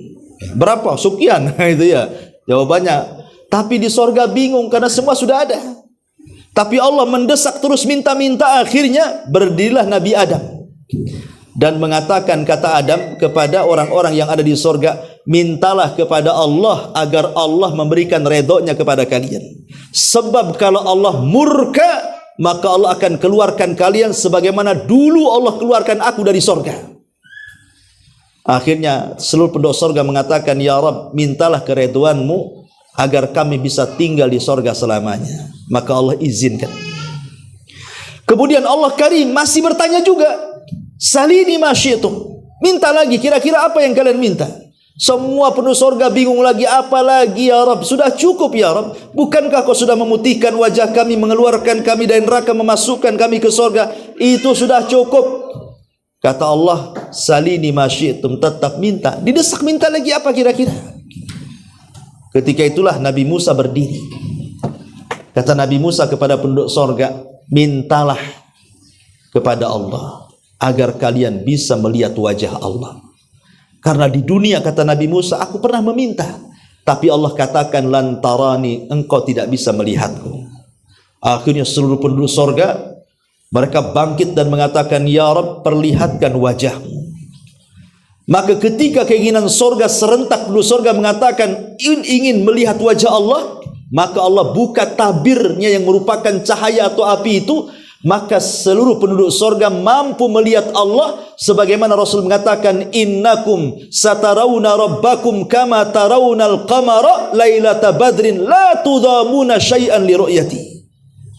Berapa? Sekian. Itu ya jawabannya. Tapi di sorga bingung karena semua sudah ada. Tapi Allah mendesak terus, minta-minta. Akhirnya berdirilah Nabi Adam dan mengatakan, kata Adam kepada orang-orang yang ada di sorga, mintalah kepada Allah agar Allah memberikan redhonya kepada kalian. Sebab kalau Allah murka, maka Allah akan keluarkan kalian sebagaimana dulu Allah keluarkan aku dari sorga. Akhirnya seluruh penduduk sorga mengatakan, ya Rabb, mintalah keridhoanmu agar kami bisa tinggal di sorga selamanya. Maka Allah izinkan. Kemudian Allah Karim masih bertanya juga, salini ma syi'tum. Minta lagi, kira-kira apa yang kalian minta? Semua penduduk sorga bingung lagi, apa lagi ya Rabb? Sudah cukup ya Rabb. Bukankah kau sudah memutihkan wajah kami, mengeluarkan kami dari neraka, memasukkan kami ke sorga? Itu sudah cukup. Kata Allah, salini ma syi'tum, tetap minta. Didesak minta lagi apa kira-kira? Ketika itulah Nabi Musa berdiri. Kata Nabi Musa kepada penduduk sorga, mintalah kepada Allah agar kalian bisa melihat wajah Allah. Karena di dunia, kata Nabi Musa, aku pernah meminta, tapi Allah katakan, lantarani, engkau tidak bisa melihatku. Akhirnya seluruh penduduk sorga, mereka bangkit dan mengatakan, ya Rabb, perlihatkan wajahmu. Maka ketika keinginan sorga serentak, penduduk sorga mengatakan ingin melihat wajah Allah, maka Allah buka tabirnya yang merupakan cahaya atau api itu. Maka seluruh penduduk sorga mampu melihat Allah, sebagaimana Rasul mengatakan, innakum satarawna rabbakum kama tarawnal qamara lailata badrin la tudamuna syai'an li ru'yati.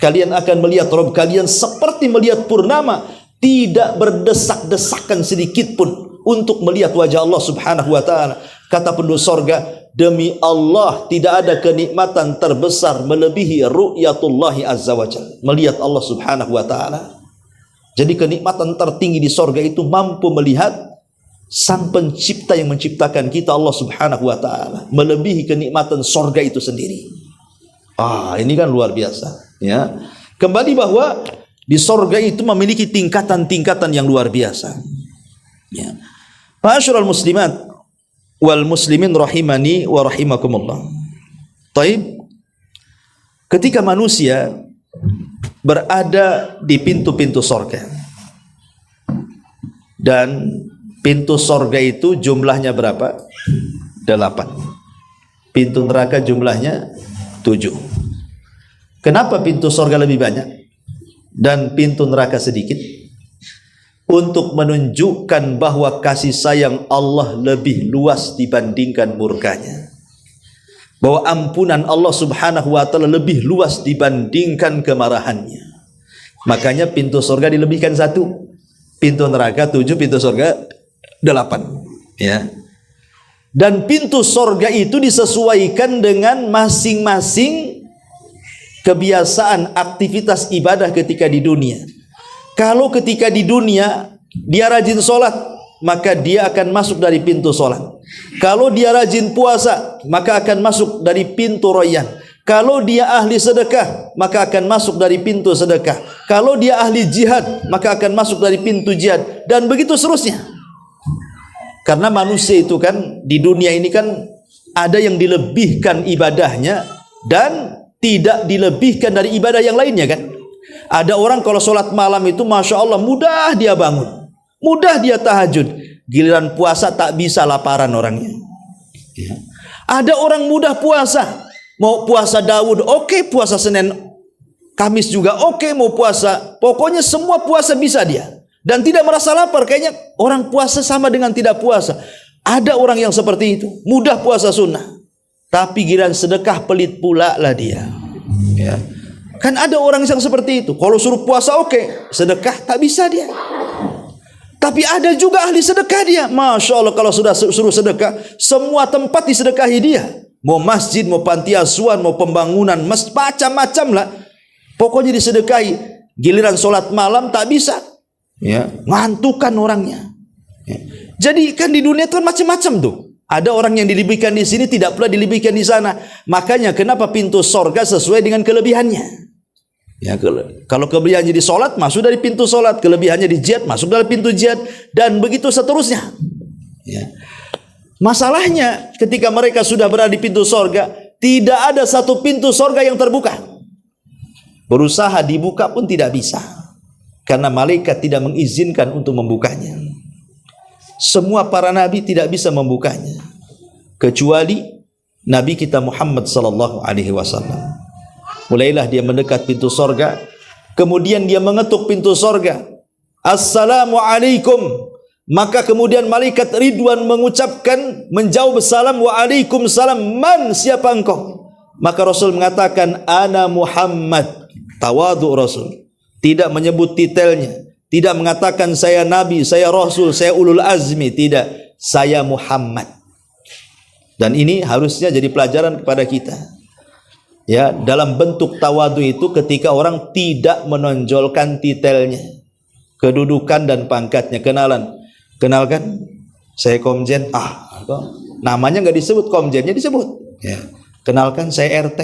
Kalian akan melihat Rabb kalian seperti melihat purnama, tidak berdesak-desakan sedikit pun untuk melihat wajah Allah Subhanahu wa taala. Kata penduduk sorga, demi Allah tidak ada kenikmatan terbesar melebihi ru'yatullahi azza wa jalla, melihat Allah Subhanahu wa taala. Jadi kenikmatan tertinggi di sorga itu mampu melihat sang pencipta yang menciptakan kita, Allah Subhanahu wa taala, melebihi kenikmatan sorga itu sendiri. Ini kan luar biasa, ya. Kembali bahwa di sorga itu memiliki tingkatan-tingkatan yang luar biasa, ya. Ma'asyiral muslimat wal muslimin rahimani wa rahimakumullah. Taib, ketika manusia berada di pintu-pintu sorga dan Pintu sorga itu jumlahnya berapa? 8. Pintu neraka jumlahnya 7. Kenapa pintu sorga lebih banyak dan pintu neraka sedikit? Untuk menunjukkan bahwa kasih sayang Allah lebih luas dibandingkan murkanya, bahwa ampunan Allah subhanahu wa ta'ala lebih luas dibandingkan kemarahannya. Makanya pintu sorga dilebihkan 1, pintu neraka 7, pintu sorga 8, ya. Dan pintu sorga itu disesuaikan dengan masing-masing kebiasaan aktivitas ibadah ketika di dunia. Kalau ketika di dunia dia rajin sholat, maka dia akan masuk dari pintu sholat. Kalau dia rajin puasa, maka akan masuk dari pintu Rayyan. Kalau dia ahli sedekah, maka akan masuk dari pintu sedekah. Kalau dia ahli jihad, maka akan masuk dari pintu jihad. Dan begitu seterusnya. Karena manusia itu kan di dunia ini kan ada yang dilebihkan ibadahnya dan tidak dilebihkan dari ibadah yang lainnya kan. Ada orang kalau sholat malam itu Masya Allah mudah dia bangun, mudah dia tahajud. Giliran puasa tak bisa laparan orangnya. Ada orang mudah puasa, mau puasa Daud oke, puasa Senin Kamis juga oke, mau puasa, pokoknya semua puasa bisa dia dan tidak merasa lapar. Kayaknya orang puasa sama dengan tidak puasa. Ada orang yang seperti itu, mudah puasa sunnah, tapi giliran sedekah pelit pula lah dia, ya. Kan ada orang yang seperti itu, kalau suruh puasa oke, sedekah tak bisa dia. Tapi ada juga ahli sedekah dia, Masya Allah, kalau sudah suruh sedekah, semua tempat disedekahi dia. Mau masjid, mau panti asuhan, mau pembangunan, macam-macam lah. Pokoknya disedekahi. Giliran sholat malam tak bisa, ya, ngantukan orangnya, ya. Jadi kan di dunia itu kan macam-macam tuh. Ada orang yang dilebihkan di sini, tidak pula dilebihkan di sana. Makanya kenapa pintu sorga sesuai dengan kelebihannya. Ya, kalau kelebihannya di solat, masuk dari pintu solat. Kelebihannya di jihad, masuk dari pintu jihad. Dan begitu seterusnya, ya. Masalahnya ketika mereka sudah berada di pintu sorga, tidak ada satu pintu sorga yang terbuka. Berusaha dibuka pun tidak bisa, karena malaikat tidak mengizinkan untuk membukanya. Semua para nabi tidak bisa membukanya, kecuali Nabi kita Muhammad sallallahu alaihi wasallam. Mulailah dia mendekat pintu sorga, kemudian dia mengetuk pintu sorga, Assalamualaikum. Maka kemudian malaikat Ridwan mengucapkan, menjawab salam, Waalaikumsalam, man, siapa engkau? Maka Rasul mengatakan, Ana Muhammad. Tawadhu Rasul, tidak menyebut titelnya, tidak mengatakan saya Nabi, saya Rasul, saya Ulul Azmi, tidak, saya Muhammad. Dan ini harusnya jadi pelajaran kepada kita, ya, dalam bentuk tawadhu itu ketika orang tidak menonjolkan titelnya, kedudukan dan pangkatnya. Kenalkan, saya Komjen. Namanya nggak disebut, Komjennya disebut, ya. Kenalkan saya RT,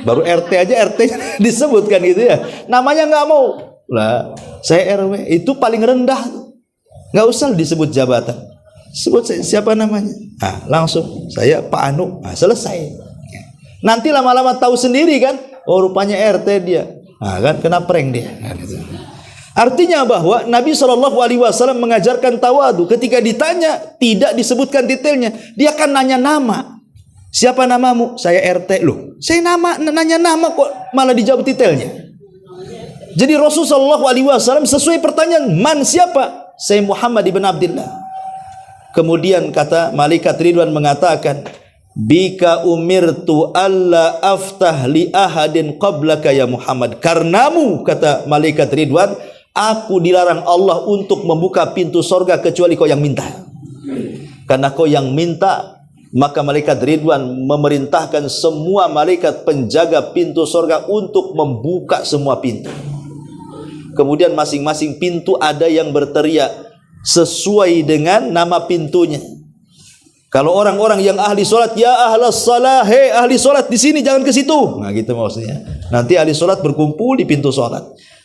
baru RT aja RT disebutkan gitu ya. Namanya nggak mau lah, saya RW, itu paling rendah, nggak usah disebut jabatan, sebut siapa namanya. Langsung saya Pak Anu, selesai. Nanti lama-lama tahu sendiri kan, oh rupanya RT dia, kan kena prank dia. Artinya bahwa Nabi SAW mengajarkan tawadu. Ketika ditanya tidak disebutkan detailnya, dia akan nanya nama. Siapa namamu? Saya RT. Loh, saya nanya nama kok malah dijawab detailnya. Jadi Rasulullah SAW sesuai pertanyaan, man, siapa? Saya Muhammad ibn Abdullah. Kemudian kata malaikat Ridwan mengatakan, bika umirtu alla aftah li ahadin qablaka ya Muhammad. Karenamu, kata malaikat Ridwan, aku dilarang Allah untuk membuka pintu sorga kecuali kau yang minta. Karena kau yang minta, maka malaikat Ridwan memerintahkan semua malaikat penjaga pintu sorga untuk membuka semua pintu. Kemudian masing-masing pintu ada yang berteriak sesuai dengan nama pintunya. Kalau orang-orang yang ahli solat, ya ahlas salah, hei ahli solat di sini, jangan ke situ. Nah gitu maksudnya. Nanti ahli solat berkumpul di pintu solat.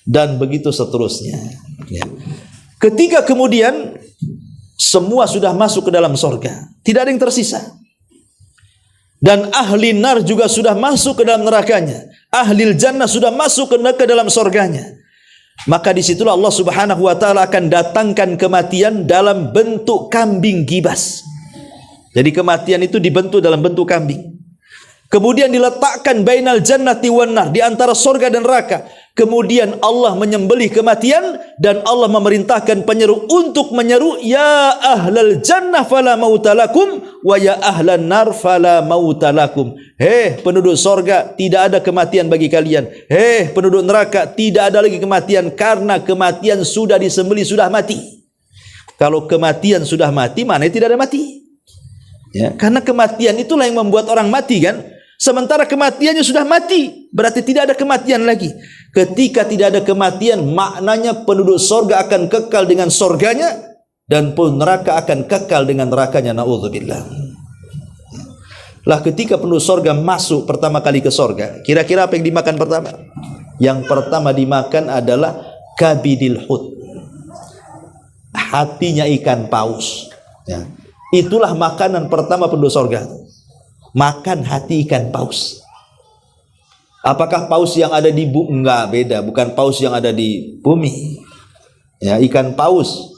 Dan begitu seterusnya, ya. Ketika kemudian semua sudah masuk ke dalam sorga, tidak ada yang tersisa. Dan ahli nar juga sudah masuk ke dalam nerakanya. Ahli jannah sudah masuk ke dalam sorganya. maka disitulah Allah Subhanahu wa ta'ala akan datangkan kematian dalam bentuk kambing gibas. Jadi kematian itu dibentuk dalam bentuk kambing. Kemudian diletakkan bainal jannati wan nar, di antara surga dan neraka. Kemudian Allah menyembelih kematian dan Allah memerintahkan penyeru untuk menyeru, ya ahlal jannah fala mautalakum wa ya ahlan nar fala mautalakum. Hei penduduk surga, tidak ada kematian bagi kalian. Hei penduduk neraka, tidak ada lagi kematian, karena kematian sudah disembelih, sudah mati. Kalau kematian sudah mati, mana tidak ada mati? Ya, karena kematian itulah yang membuat orang mati kan. Sementara kematiannya sudah mati, berarti tidak ada kematian lagi. Ketika tidak ada kematian, maknanya penduduk sorga akan kekal dengan sorganya, dan penduduk neraka akan kekal dengan nerakanya. Na'udzubillah. Lah ketika penduduk sorga masuk pertama kali ke sorga, kira-kira apa yang dimakan pertama? Yang pertama dimakan adalah kabidil hut, hatinya ikan paus. Ya. Itulah makanan pertama penduduk sorga. Makan hati ikan paus. Apakah paus yang ada di bumi? Enggak, beda. Bukan paus yang ada di bumi. Ya, ikan paus.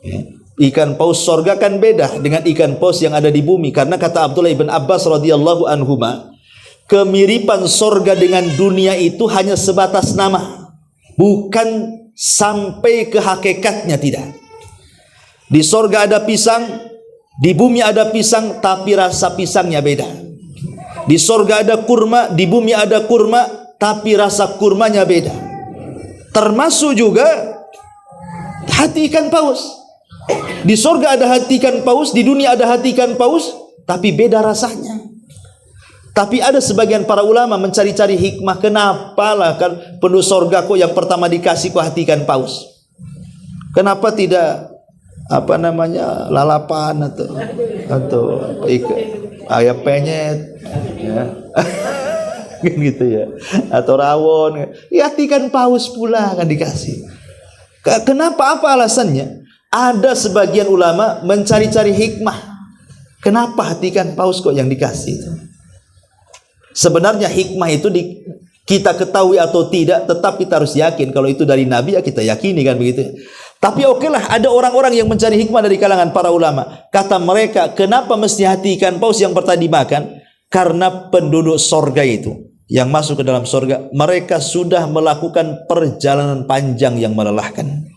Ya. Ikan paus sorga kan beda dengan ikan paus yang ada di bumi. Karena kata Abdullah ibn Abbas radhiyallahu anhuma, kemiripan sorga dengan dunia itu hanya sebatas nama, bukan sampai ke hakikatnya, tidak. Di sorga ada pisang, di bumi ada pisang, tapi rasa pisangnya beda. Di sorga ada kurma, di bumi ada kurma, tapi rasa kurmanya beda. Termasuk juga hati ikan paus. Di sorga ada hati ikan paus, di dunia ada hati ikan paus, tapi beda rasanya. Tapi ada sebagian para ulama mencari-cari hikmah, kenapa lah kan penduduk sorga kok yang pertama dikasih kok hati ikan paus? Kenapa tidak apa namanya lalapan atau ikan ayam penyet, ya. Gitu ya, atau rawon, ya ikan paus pula akan dikasih. Kenapa, apa alasannya? Ada sebagian ulama mencari-cari hikmah, kenapa hati ikan paus kok yang dikasih itu? Sebenarnya hikmah itu kita ketahui atau tidak, tetap kita harus yakin kalau itu dari Nabi, ya kita yakini kan begitu. Tapi okelah, ada orang-orang yang mencari hikmah dari kalangan para ulama. Kata mereka, kenapa mesti hati ikan paus yang pertama dimakan? Karena penduduk sorga itu yang masuk ke dalam sorga, mereka sudah melakukan perjalanan panjang yang melelahkan.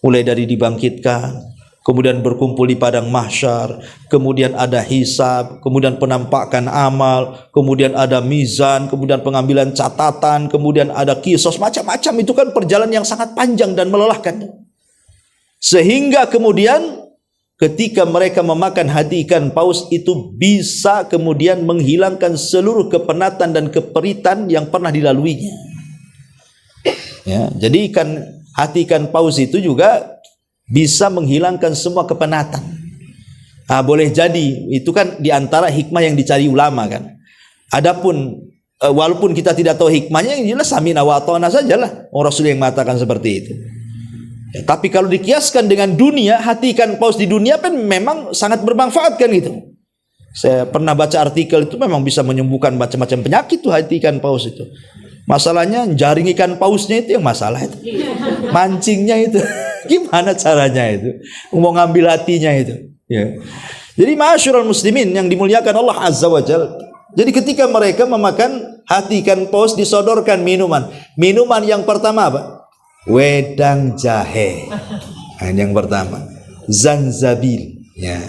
Mulai dari dibangkitkan, kemudian berkumpul di padang mahsyar, kemudian ada hisab, kemudian penampakan amal, kemudian ada mizan, kemudian pengambilan catatan, kemudian ada kisos, macam-macam. Itu kan perjalanan yang sangat panjang dan melelahkan. Sehingga kemudian ketika mereka memakan hati ikan paus itu bisa kemudian menghilangkan seluruh kepenatan dan keperitan yang pernah dilaluinya. Ya, jadi hati ikan paus itu juga bisa menghilangkan semua kepenatan. Boleh jadi itu kan diantara hikmah yang dicari ulama kan. Adapun walaupun kita tidak tahu hikmahnya, yang jelas samina wa ata'na sajalah. Rasul yang mengatakan seperti itu. Ya, tapi kalau dikiaskan dengan dunia, hati ikan paus di dunia kan memang sangat bermanfaat kan gitu. Saya pernah baca artikel itu memang bisa menyembuhkan macam-macam penyakit tuh hati ikan paus itu. Masalahnya jaring ikan pausnya itu yang masalah itu. Mancingnya itu. Gimana caranya itu? Mau ngambil hatinya itu. Ya. Jadi ma'asyiral muslimin yang dimuliakan Allah Azza wa Jalla. Jadi ketika mereka memakan hati ikan paus disodorkan minuman. Minuman yang pertama apa? Wedang jahe. Nah, yang pertama zanzabil. Ya.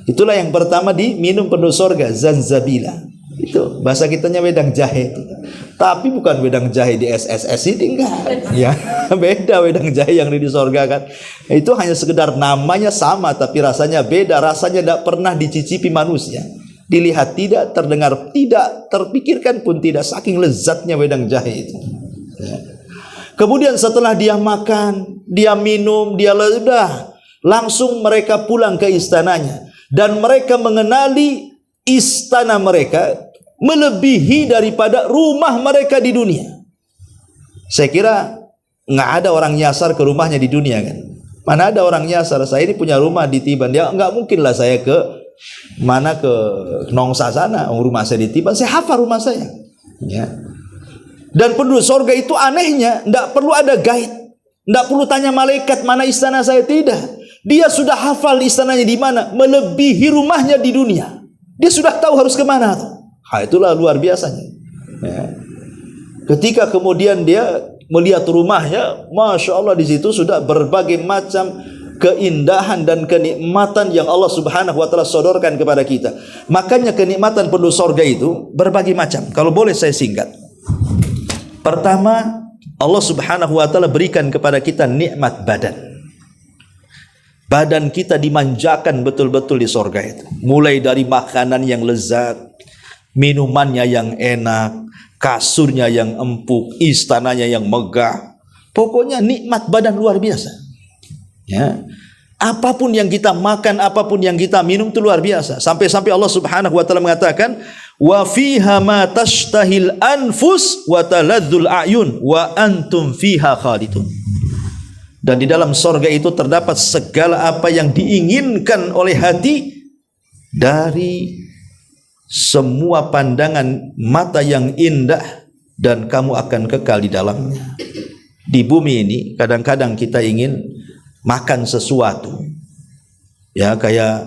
Itulah yang pertama diminum penduduk surga, zanzabila. Itu bahasa kitanya wedang jahe itu. Tapi bukan wedang jahe di SSS ini, enggak. Ya, beda wedang jahe yang di surga kan. Itu hanya sekedar namanya sama tapi rasanya beda, rasanya tidak pernah dicicipi manusia. Dilihat tidak, terdengar tidak, terpikirkan pun tidak, saking lezatnya wedang jahe itu. Ya. Kemudian setelah dia makan, dia minum, dia sudah langsung mereka pulang ke istananya dan mereka mengenali istana mereka melebihi daripada rumah mereka di dunia. Saya kira nggak ada orang nyasar ke rumahnya di dunia kan. Mana ada orang nyasar, saya ini punya rumah di Tiban. Ya nggak mungkin lah saya ke Nongsa sana, rumah saya di Tiban, saya hafal rumah saya. Ya. Dan penduduk sorga itu anehnya, tidak perlu ada guide, tidak perlu tanya malaikat mana istana saya, tidak. Dia sudah hafal istananya di mana, melebihi rumahnya di dunia. Dia sudah tahu harus kemana. Itulah luar biasanya. Ya. Ketika kemudian dia melihat rumahnya, masya Allah, di situ sudah berbagai macam keindahan dan kenikmatan yang Allah Subhanahu wa taala sodorkan kepada kita. Makanya kenikmatan penduduk sorga itu berbagai macam. Kalau boleh saya singkat. Pertama, Allah Subhanahu wa taala berikan kepada kita nikmat badan. Badan kita dimanjakan betul-betul di sorga itu. Mulai dari makanan yang lezat, minumannya yang enak, kasurnya yang empuk, istananya yang megah. Pokoknya nikmat badan luar biasa. Ya. Apapun yang kita makan, apapun yang kita minum itu luar biasa. Sampai-sampai Allah Subhanahu wa taala mengatakan, "Wa fiha ma tashtahil anfus wa taladzul a'yun wa antum fiha khalidun." Dan di dalam sorga itu terdapat segala apa yang diinginkan oleh hati dari semua pandangan mata yang indah, dan kamu akan kekal di dalamnya. Di bumi ini kadang-kadang kita ingin makan sesuatu, ya, kayak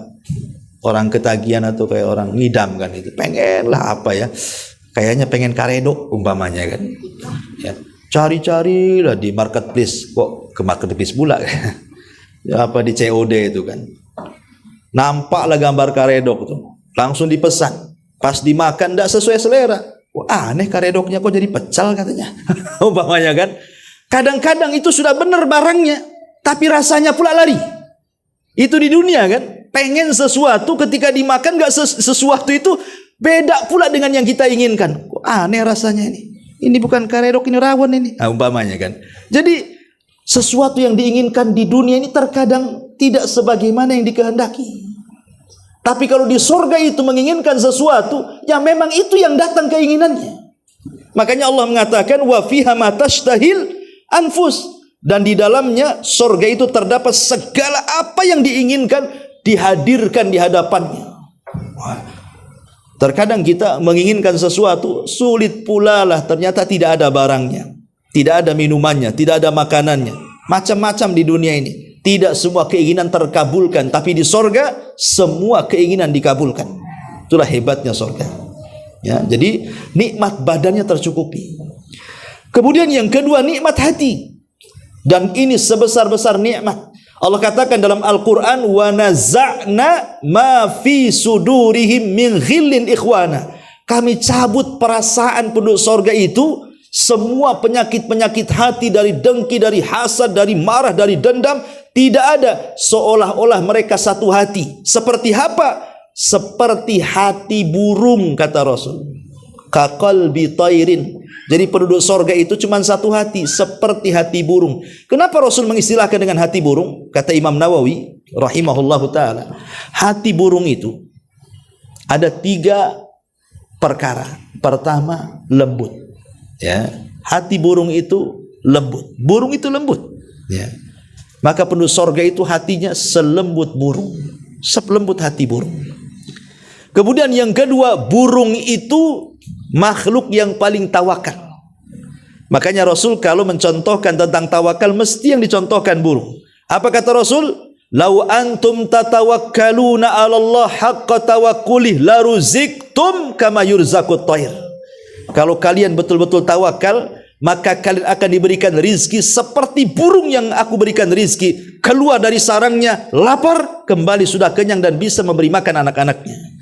orang ketagihan atau kayak orang ngidam kan, itu pengen lah apa ya, kayaknya pengen karedok umpamanya kan, ya, cari-cari lah di marketplace, kok ke marketplace pula ya, apa di COD itu kan, nampaklah gambar karedok tuh, langsung dipesan, pas dimakan tidak sesuai selera. Wah, aneh, karedoknya kok jadi pecal katanya umpamanya kan. Kadang-kadang itu sudah benar barangnya, tapi rasanya pula lari. Itu di dunia kan, pengen sesuatu, ketika dimakan gak sesuatu itu beda pula dengan yang kita inginkan. Kok aneh rasanya ini. Ini bukan karedok, ini rawon ini. Umpamanya kan. Jadi sesuatu yang diinginkan di dunia ini terkadang tidak sebagaimana yang dikehendaki. Tapi kalau di surga itu menginginkan sesuatu, ya memang itu yang datang keinginannya. Makanya Allah mengatakan, wa fiha ma tashtahil anfus. Dan di dalamnya surga itu terdapat segala apa yang diinginkan dihadirkan di hadapannya. Wah. Terkadang kita menginginkan sesuatu, sulit pula lah, ternyata tidak ada barangnya, tidak ada minumannya, tidak ada makanannya. Macam-macam di dunia ini. Tidak semua keinginan terkabulkan, tapi di sorga semua keinginan dikabulkan. Itulah hebatnya sorga. Ya, jadi nikmat badannya tercukupi. Kemudian yang kedua, nikmat hati. Dan ini sebesar-besar nikmat. Allah katakan dalam Al-Quran, wa naza'na ma fi sudurihim min ghillin ikhwana. Kami cabut perasaan penduduk sorga itu, semua penyakit-penyakit hati, dari dengki, dari hasad, dari marah, dari dendam, tidak ada. Seolah-olah mereka satu hati. Seperti apa? Seperti hati burung, kata Rasul. Kaqalbi tairin. Jadi penduduk sorga itu cuma satu hati, seperti hati burung. Kenapa Rasul mengistilahkan dengan hati burung? Kata Imam Nawawi rahimahullahu ta'ala, hati burung itu ada 3 perkara. Pertama, lembut. Ya, hati burung itu lembut. Burung itu lembut. Ya. Maka penduduk sorga itu hatinya selembut burung, selembut hati burung. Kemudian yang kedua, burung itu makhluk yang paling tawakal. Makanya Rasul kalau mencontohkan tentang tawakal, mesti yang dicontohkan burung. Apa kata Rasul? Lau antum tatawakkaluna 'ala Allah haqqa tawakkulih la ruziktum kama yurzaqut thair. Kalau kalian betul-betul tawakal, maka kalian akan diberikan rizki seperti burung yang aku berikan rizki. Keluar dari sarangnya lapar, kembali sudah kenyang dan bisa memberi makan anak-anaknya.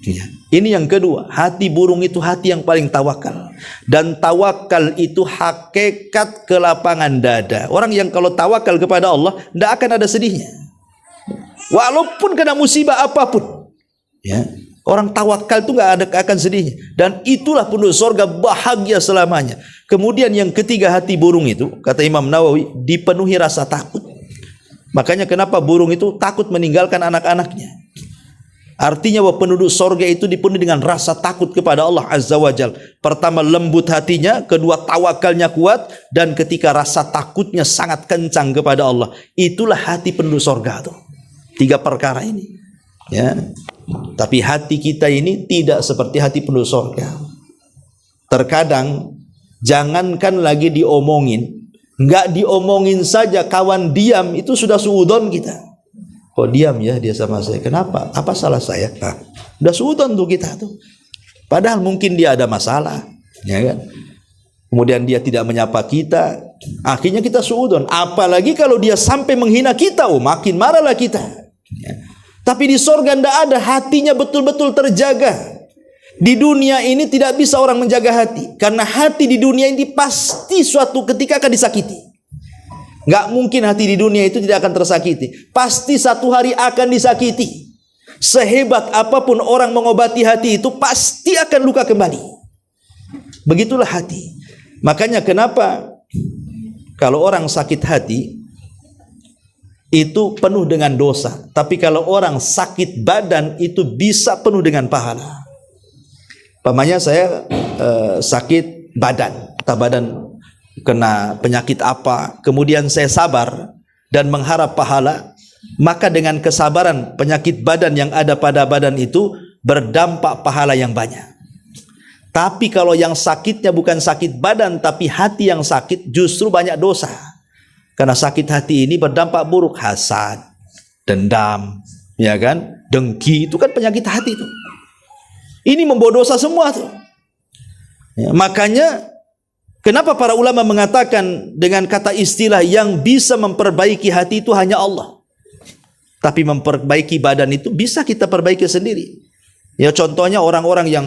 Ya. Ini yang kedua, hati burung itu hati yang paling tawakal. Dan tawakal itu hakikat kelapangan dada. Orang yang kalau tawakal kepada Allah, tidak akan ada sedihnya, walaupun kena musibah apapun. Ya. Orang tawakal itu nggak akan sedihnya. Dan itulah penduduk sorga bahagia selamanya. Kemudian yang ketiga, hati burung itu, kata Imam Nawawi, dipenuhi rasa takut. Makanya kenapa burung itu takut meninggalkan anak-anaknya. Artinya bahwa penduduk sorga itu dipenuhi dengan rasa takut kepada Allah Azza wa Jal. Pertama, lembut hatinya. Kedua, tawakalnya kuat. Dan ketika rasa takutnya sangat kencang kepada Allah. Itulah hati penduduk sorga itu. 3 perkara ini. Ya. Tapi hati kita ini tidak seperti hati penduduk sorga. Terkadang Jangankan lagi diomongin, nggak diomongin saja, kawan diam itu sudah suudon kita. Kok diam ya dia sama saya? Kenapa? Apa salah saya? Nah, udah suudon tuh kita tuh. Padahal mungkin dia ada masalah, ya kan? Kemudian dia tidak menyapa kita, akhirnya kita suudon. Apalagi kalau dia sampai menghina kita, oh makin marahlah kita. Ya. Tapi di sorga tidak ada, hatinya betul-betul terjaga. Di dunia ini tidak bisa orang menjaga hati, karena hati di dunia ini pasti suatu ketika akan disakiti. Gak mungkin hati di dunia itu tidak akan tersakiti. Pasti satu hari akan disakiti. Sehebat apapun orang mengobati hati itu, pasti akan luka kembali. Begitulah hati. Makanya kenapa kalau orang sakit hati itu penuh dengan dosa, tapi kalau orang sakit badan itu bisa penuh dengan pahala. Pamannya saya sakit badan, entah badan kena penyakit apa, kemudian saya sabar dan mengharap pahala, maka dengan kesabaran penyakit badan yang ada pada badan itu berdampak pahala yang banyak. Tapi kalau yang sakitnya bukan sakit badan tapi hati yang sakit, justru banyak dosa. Karena sakit hati ini berdampak buruk, hasad, dendam, ya kan, dengki, itu kan penyakit hati itu. Ini membawa dosa semua tuh. Ya, makanya kenapa para ulama mengatakan dengan kata istilah yang bisa memperbaiki hati itu hanya Allah. Tapi memperbaiki badan itu bisa kita perbaiki sendiri. Ya contohnya orang-orang yang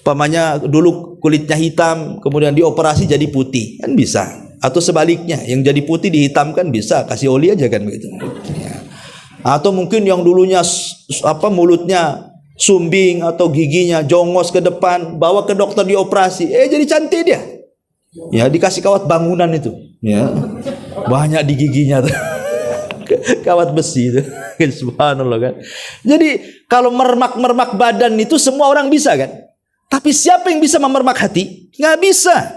umpamanya dulu kulitnya hitam, kemudian dioperasi jadi putih, kan bisa. Atau sebaliknya, yang jadi putih dihitamkan bisa, kasih oli aja kan begitu. Ya. Atau mungkin yang dulunya mulutnya sumbing atau giginya jongos ke depan, bawa ke dokter dioperasi, jadi cantik dia. Ya, dikasih kawat bangunan itu. Ya. Banyak di giginya tuh. Kawat besi itu. Subhanallah kan. Jadi kalau mermak-mermak badan itu semua orang bisa kan? Tapi siapa yang bisa memermak hati? Nggak bisa.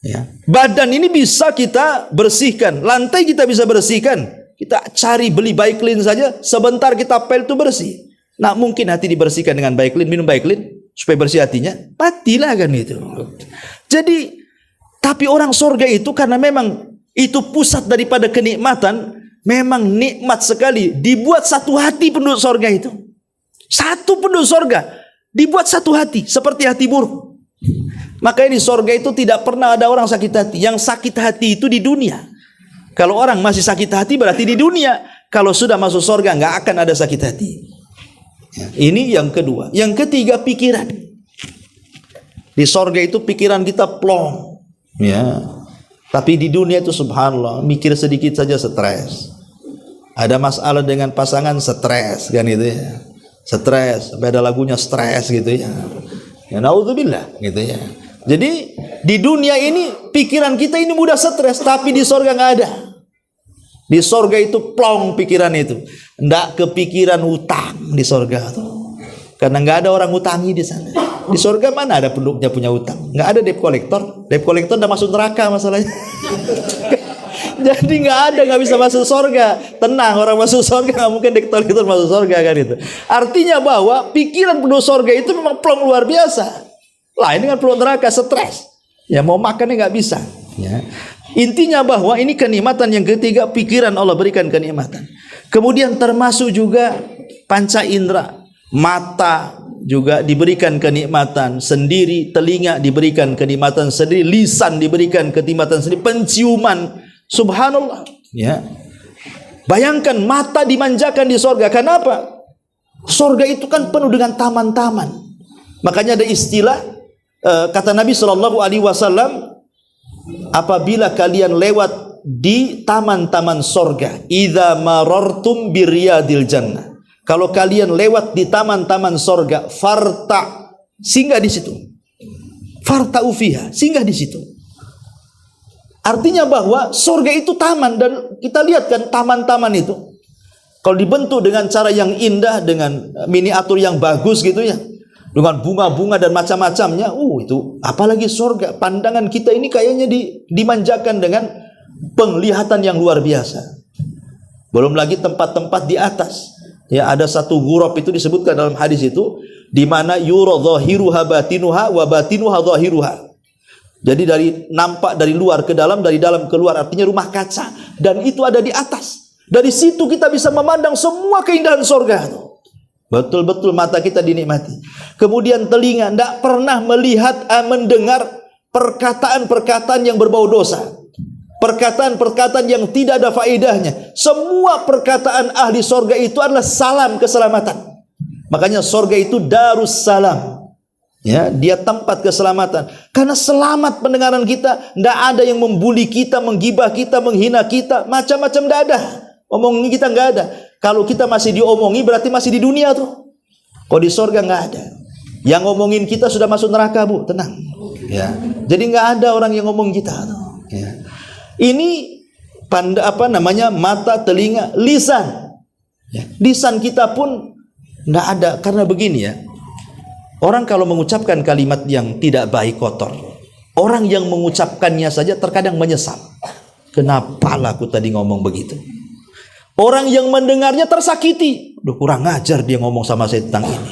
Ya. Badan ini bisa kita bersihkan, lantai kita bisa bersihkan. Kita cari beli Baiklin saja, sebentar kita pel itu bersih. Nah mungkin hati dibersihkan dengan Baiklin, minum Baiklin supaya bersih hatinya, patilah kan itu. Jadi, tapi orang surga itu karena memang itu pusat daripada kenikmatan, memang nikmat sekali. Dibuat satu hati penduduk surga itu, satu penduduk surga dibuat satu hati, seperti hati buruk. Maka ini sorga itu tidak pernah ada orang sakit hati. Yang sakit hati itu di dunia. Kalau orang masih sakit hati berarti di dunia. Kalau sudah masuk sorga nggak akan ada sakit hati. Ya, ini yang kedua. Yang ketiga pikiran. Di sorga itu pikiran kita plong. Ya. Tapi di dunia itu subhanallah, mikir sedikit saja stres. Ada masalah dengan pasangan stres kan itu ya. Stres, sampai ada lagunya stres gitu ya. Ya naudzubillah gitu ya. Jadi di dunia ini pikiran kita ini mudah stres, tapi di sorga nggak ada. Di sorga itu plong pikiran itu, nggak kepikiran hutang di sorga tuh, karena nggak ada orang hutangi di sana. Di sorga mana ada penduduknya punya hutang? Nggak ada debt collector. Debt collector udah masuk neraka masalahnya. Jadi nggak bisa masuk sorga. Tenang, orang masuk sorga nggak mungkin debt collector masuk sorga kan itu. Artinya bahwa pikiran penduduk sorga itu memang plong luar biasa. Lain dengan penduduk neraka, stres. Ya mau makannya nggak bisa. Ya. Intinya bahwa ini kenikmatan yang ketiga, pikiran Allah berikan kenikmatan. Kemudian termasuk juga panca indera, mata juga diberikan kenikmatan sendiri, telinga diberikan kenikmatan sendiri, lisan diberikan kenikmatan sendiri, penciuman, subhanallah. Ya. Bayangkan mata dimanjakan di sorga. Kenapa? Sorga itu kan penuh dengan taman-taman. Makanya ada istilah kata Nabi SAW, apabila kalian lewat di taman-taman sorga, idza marartum biriyadil jannah, kalau kalian lewat di taman-taman sorga, farta, singgah di situ, farta ufiha, singgah di situ. Artinya bahwa sorga itu taman, dan kita lihat kan taman-taman itu kalau dibentuk dengan cara yang indah, dengan miniatur yang bagus gitu ya, dengan bunga-bunga dan macam-macamnya, itu apalagi surga. Pandangan kita ini kayaknya dimanjakan dengan penglihatan yang luar biasa. Belum lagi tempat-tempat di atas. Ya, ada satu ghurab itu disebutkan dalam hadis itu, di mana yura dhahiruha batinuha wa batinuha dhahiruha. Jadi nampak dari luar ke dalam, dari dalam keluar, artinya rumah kaca. Dan itu ada di atas. Dari situ kita bisa memandang semua keindahan sorga. Betul-betul mata kita dinikmati. Kemudian telinga tidak pernah melihat, mendengar perkataan-perkataan yang berbau dosa. Perkataan-perkataan yang tidak ada faedahnya. Semua perkataan ahli sorga itu adalah salam keselamatan. Makanya sorga itu Darussalam. Ya, dia tempat keselamatan. Karena selamat pendengaran kita, tidak ada yang membuli kita, menggibah kita, menghina kita, macam-macam tidak ada. Omongin kita nggak ada. Kalau kita masih diomongi, berarti masih di dunia tuh. Kalau di sorga nggak ada. Yang ngomongin kita sudah masuk neraka, Bu, tenang. Ya, jadi nggak ada orang yang ngomong kita. Ya. Ini mata, telinga, lisan. Ya. Lisan kita pun tidak ada, karena begini ya. Orang kalau mengucapkan kalimat yang tidak baik, kotor, orang yang mengucapkannya saja terkadang menyesal. Kenapa lah aku tadi ngomong begitu? Orang yang mendengarnya tersakiti. Duh, kurang ajar dia ngomong sama saya tentang ini.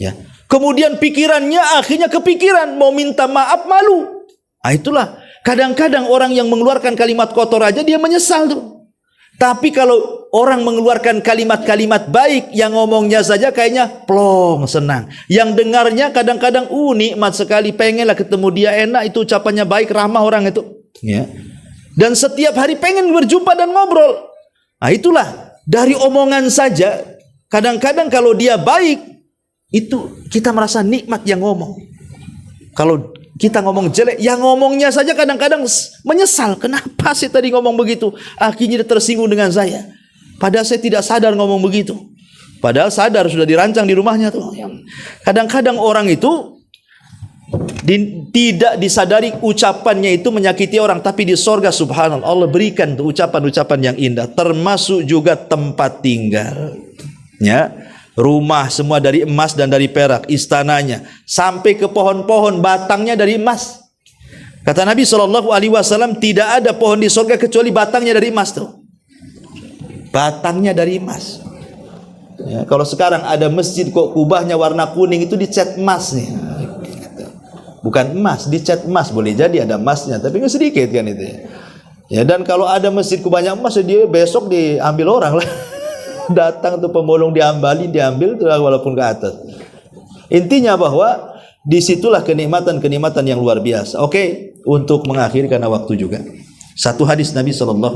Ya. Kemudian pikirannya akhirnya kepikiran mau minta maaf, malu. Nah, itulah kadang-kadang orang yang mengeluarkan kalimat kotor aja dia menyesal tuh. Tapi kalau orang mengeluarkan kalimat-kalimat baik, yang ngomongnya saja kayaknya plong, senang. Yang dengarnya kadang-kadang nikmat sekali, pengenlah ketemu dia, enak, itu ucapannya baik, ramah orang itu. Ya. Dan setiap hari pengen berjumpa dan ngobrol. Nah, itulah dari omongan saja. Kadang-kadang kalau dia baik, itu kita merasa nikmat yang ngomong. Kalau kita ngomong jelek, yang ngomongnya saja kadang-kadang menyesal. Kenapa sih tadi ngomong begitu? Akhirnya dia tersinggung dengan saya. Padahal saya tidak sadar ngomong begitu. Padahal sadar, sudah dirancang di rumahnya tuh. Kadang-kadang orang itu tidak disadari ucapannya itu menyakiti orang. Tapi di sorga subhanallah, Allah berikan tuh ucapan-ucapan yang indah. Termasuk juga tempat tinggal. Ya. Rumah semua dari emas dan dari perak, istananya sampai ke pohon-pohon batangnya dari emas. Kata Nabi SAW, tidak ada pohon di surga kecuali batangnya dari emas tuh. Batangnya dari emas. Ya, kalau sekarang ada masjid kok kubahnya warna kuning, itu dicat emas nih. Bukan emas, dicat emas, boleh jadi ada emasnya, tapi nggak sedikit kan itu. Ya, dan kalau ada masjid kubahnya emas, dia besok diambil orang lah. Datang tuh pemulung diambil tuh walaupun ke atas. Intinya bahwa disitulah kenikmatan-kenikmatan yang luar biasa. Oke, untuk mengakhiri karena waktu juga. Satu hadis Nabi SAW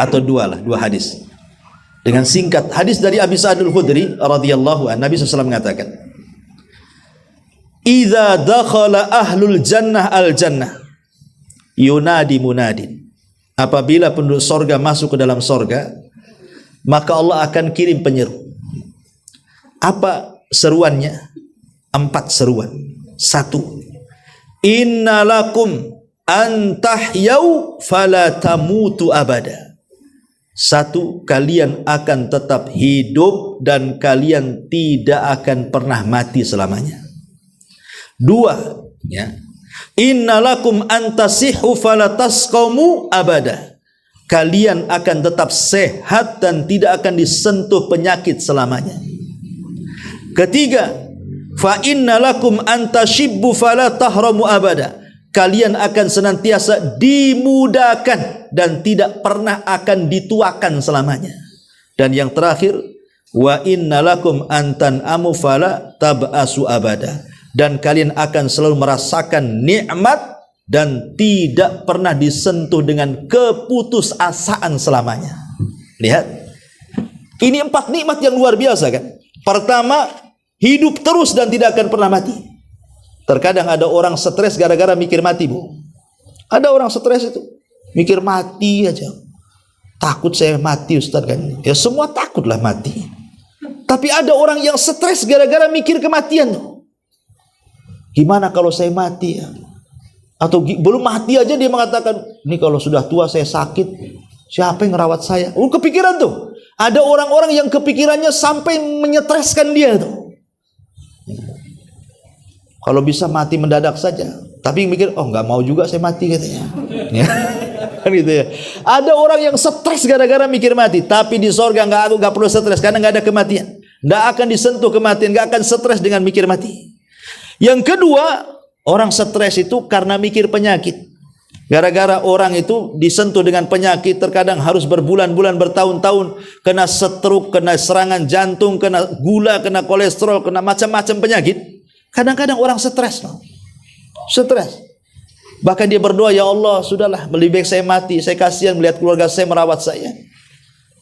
atau dua hadis. Dengan singkat, hadis dari Abi Sa'id Al-Khudri radhiyallahu anhu, Nabi SAW mengatakan, "Idza dakhala ahlul jannah al-jannah, yunadi munadin." Apabila penduduk sorga masuk ke dalam sorga, maka Allah akan kirim penyeru. Apa seruannya? 4 seruan. 1. Innalakum antahyau fala tamutu abada. 1. Kalian akan tetap hidup dan kalian tidak akan pernah mati selamanya. 2. Ya. Innalakum antasihu falatasqamu abada. Kalian akan tetap sehat dan tidak akan disentuh penyakit selamanya. 3. Fa innalakum antashibbu falatahramu abada. Kalian akan senantiasa dimudahkan dan tidak pernah akan dituakan selamanya. Dan yang terakhir, wa innalakum antan'amu falatab'asu abada. Dan kalian akan selalu merasakan nikmat dan tidak pernah disentuh dengan keputusasaan selamanya. Lihat, ini 4 nikmat yang luar biasa kan. Pertama, hidup terus dan tidak akan pernah mati. Terkadang ada orang stres gara-gara mikir mati, Bu. Ada orang stres itu mikir mati aja. Takut saya mati, Ustaz kan. Ya semua takutlah mati. Tapi ada orang yang stres gara-gara mikir kematian tuh. Gimana kalau saya mati ya? Atau belum mati aja dia mengatakan, ini kalau sudah tua saya sakit, siapa yang ngerawat saya? Kepikiran tuh. Ada orang-orang yang kepikirannya sampai menyetreskan dia tuh. Kalau bisa mati mendadak saja. Tapi mikir, oh nggak mau juga saya mati katanya. Ya. Kan gitu ya. Ada orang yang stres gara-gara mikir mati, tapi di sorga nggak perlu stres karena nggak ada kematian. Nggak akan disentuh kematian, nggak akan stres dengan mikir mati. Yang kedua, Orang stres itu karena mikir penyakit. Gara-gara orang itu disentuh dengan penyakit, terkadang harus berbulan-bulan, bertahun-tahun, kena stroke, kena serangan jantung, kena gula, kena kolesterol, kena macam-macam penyakit. Kadang-kadang orang stres, stres. Bahkan dia berdoa, ya Allah, sudahlah, lebih baik saya mati. Saya kasihan melihat keluarga saya merawat saya.